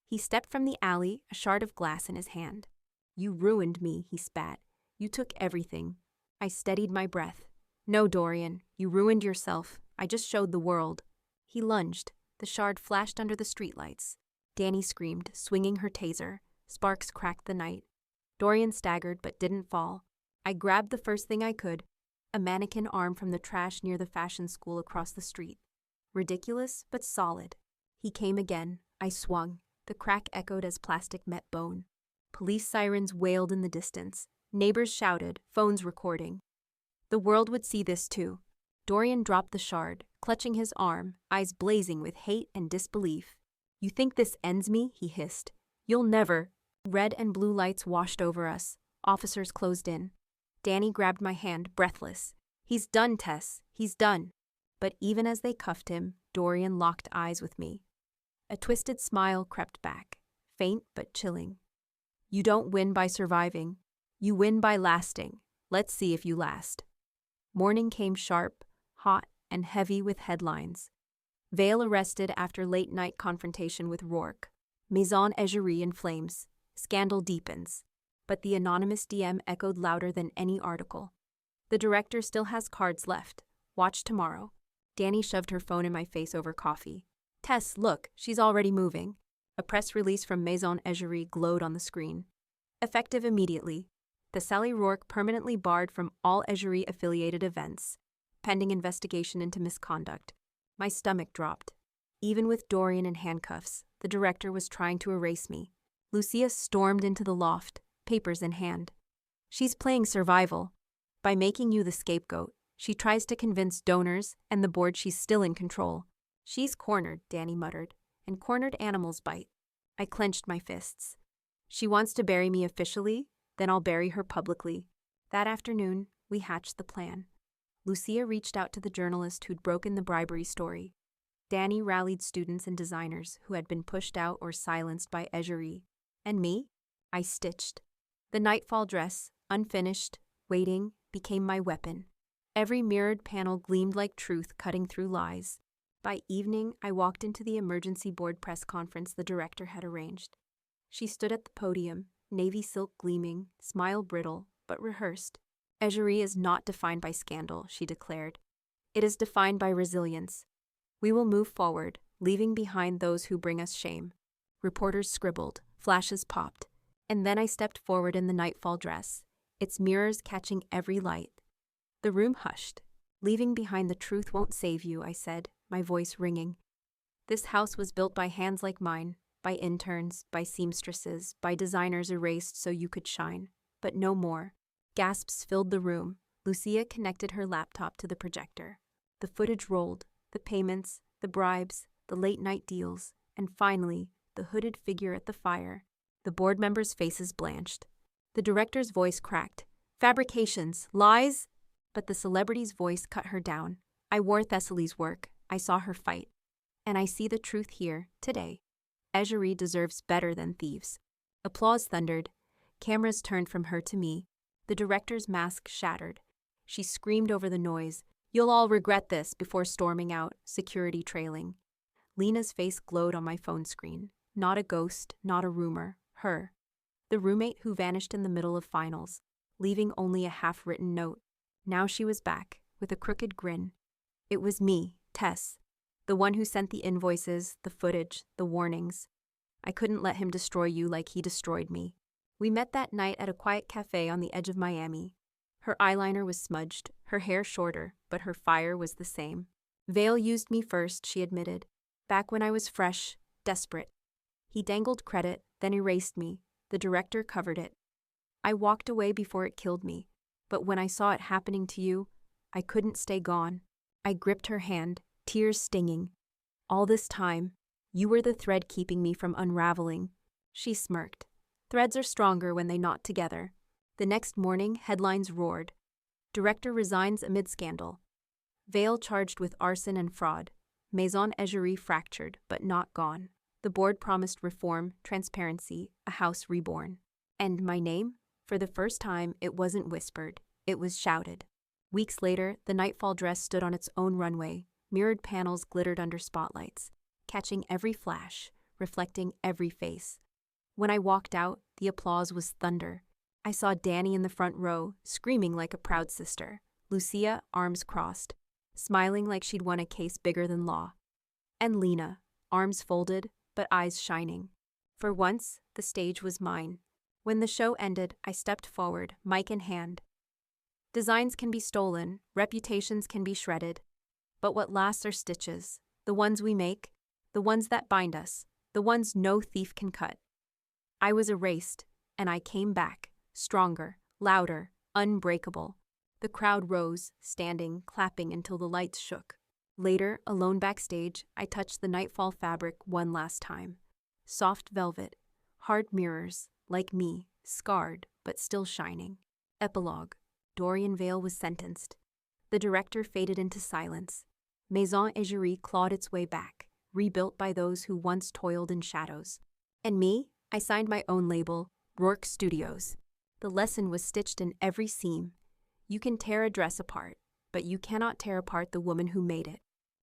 He stepped from the alley, a shard of glass in his hand. "You ruined me," he spat. "You took everything." I steadied my breath. "No, Dorian, you ruined yourself. I just showed the world." He lunged. The shard flashed under the streetlights. Danny screamed, swinging her taser. Sparks cracked the night. Dorian staggered but didn't fall. I grabbed the first thing I could, a mannequin arm from the trash near the fashion school across the street. Ridiculous, but solid. He came again. I swung. The crack echoed as plastic met bone. Police sirens wailed in the distance. Neighbors shouted, phones recording. The world would see this too. Dorian dropped the shard, clutching his arm, eyes blazing with hate and disbelief. "You think this ends me?" he hissed. "You'll never." Red and blue lights washed over us. Officers closed in. Danny grabbed my hand, breathless. "He's done, Tess. He's done." But even as they cuffed him, Dorian locked eyes with me. A twisted smile crept back, faint but chilling. "You don't win by surviving. You win by lasting. Let's see if you last." Morning came sharp, hot, and heavy with headlines. Vale arrested after late-night confrontation with Rourke. Maison Egerie in flames. Scandal deepens. But the anonymous DM echoed louder than any article. "The director still has cards left. Watch tomorrow." Danny shoved her phone in my face over coffee. "Tess, look, she's already moving." A press release from Maison Egerie glowed on the screen. Effective immediately. The Sally Rourke permanently barred from all Egerie-affiliated events. Pending investigation into misconduct. My stomach dropped. Even with Dorian in handcuffs, the director was trying to erase me. Lucia stormed into the loft, papers in hand. "She's playing survival. By making you the scapegoat, she tries to convince donors and the board she's still in control." "She's cornered," Danny muttered, "and cornered animals bite." I clenched my fists. "She wants to bury me officially, then I'll bury her publicly." That afternoon, we hatched the plan. Lucia reached out to the journalist who'd broken the bribery story. Danny rallied students and designers who had been pushed out or silenced by Egerie. And me? I stitched. The nightfall dress, unfinished, waiting, became my weapon. Every mirrored panel gleamed like truth cutting through lies. By evening, I walked into the emergency board press conference the director had arranged. She stood at the podium, navy silk gleaming, smile brittle, but rehearsed. "Egerie is not defined by scandal," she declared. "It is defined by resilience. We will move forward, leaving behind those who bring us shame." Reporters scribbled, flashes popped, and then I stepped forward in the nightfall dress, its mirrors catching every light. The room hushed. "Leaving behind the truth won't save you," I said, my voice ringing. "This house was built by hands like mine, by interns, by seamstresses, by designers erased so you could shine. But no more." Gasps filled the room. Lucia connected her laptop to the projector. The footage rolled, the payments, the bribes, the late-night deals, and finally, the hooded figure at the fire. The board members' faces blanched. The director's voice cracked. "Fabrications, lies!" But the celebrity's voice cut her down. "I wore Thessaly's work. I saw her fight. And I see the truth here, today. Egerie deserves better than thieves." Applause thundered. Cameras turned from her to me. The director's mask shattered. She screamed over the noise, "You'll all regret this," before storming out, security trailing. Lena's face glowed on my phone screen. Not a ghost, not a rumor. Her. The roommate who vanished in the middle of finals, leaving only a half-written note. Now she was back, with a crooked grin. It was me, Tess. The one who sent the invoices, the footage, the warnings. I couldn't let him destroy you like he destroyed me. We met that night at a quiet cafe on the edge of Miami. Her eyeliner was smudged, her hair shorter, but her fire was the same. Vale used me first, she admitted. Back when I was fresh, desperate. He dangled credit, then erased me. The director covered it. I walked away before it killed me. But when I saw it happening to you, I couldn't stay gone. I gripped her hand, tears stinging. All this time, you were the thread keeping me from unraveling. She smirked. Threads are stronger when they knot together. The next morning, headlines roared. Director resigns amid scandal. Vale charged with arson and fraud. Maison Egerie fractured, but not gone. The board promised reform, transparency, a house reborn. And my name? For the first time, it wasn't whispered. It was shouted. Weeks later, the Nightfall dress stood on its own runway. Mirrored panels glittered under spotlights, catching every flash, reflecting every face. When I walked out, the applause was thunder. I saw Danny in the front row, screaming like a proud sister. Lucia, arms crossed, smiling like she'd won a case bigger than law. And Lena, arms folded, but eyes shining. For once, the stage was mine. When the show ended, I stepped forward, mic in hand. Designs can be stolen, reputations can be shredded, but what lasts are stitches, the ones we make, the ones that bind us, the ones no thief can cut. I was erased, and I came back, stronger, louder, unbreakable. The crowd rose, standing, clapping until the lights shook. Later, alone backstage, I touched the Nightfall fabric one last time. Soft velvet, hard mirrors, like me, scarred, but still shining. Epilogue. Dorian Vale was sentenced. The director faded into silence. Maison Egerie clawed its way back, rebuilt by those who once toiled in shadows. And me? I signed my own label, Rourke Studios. The lesson was stitched in every seam. You can tear a dress apart, but you cannot tear apart the woman who made it.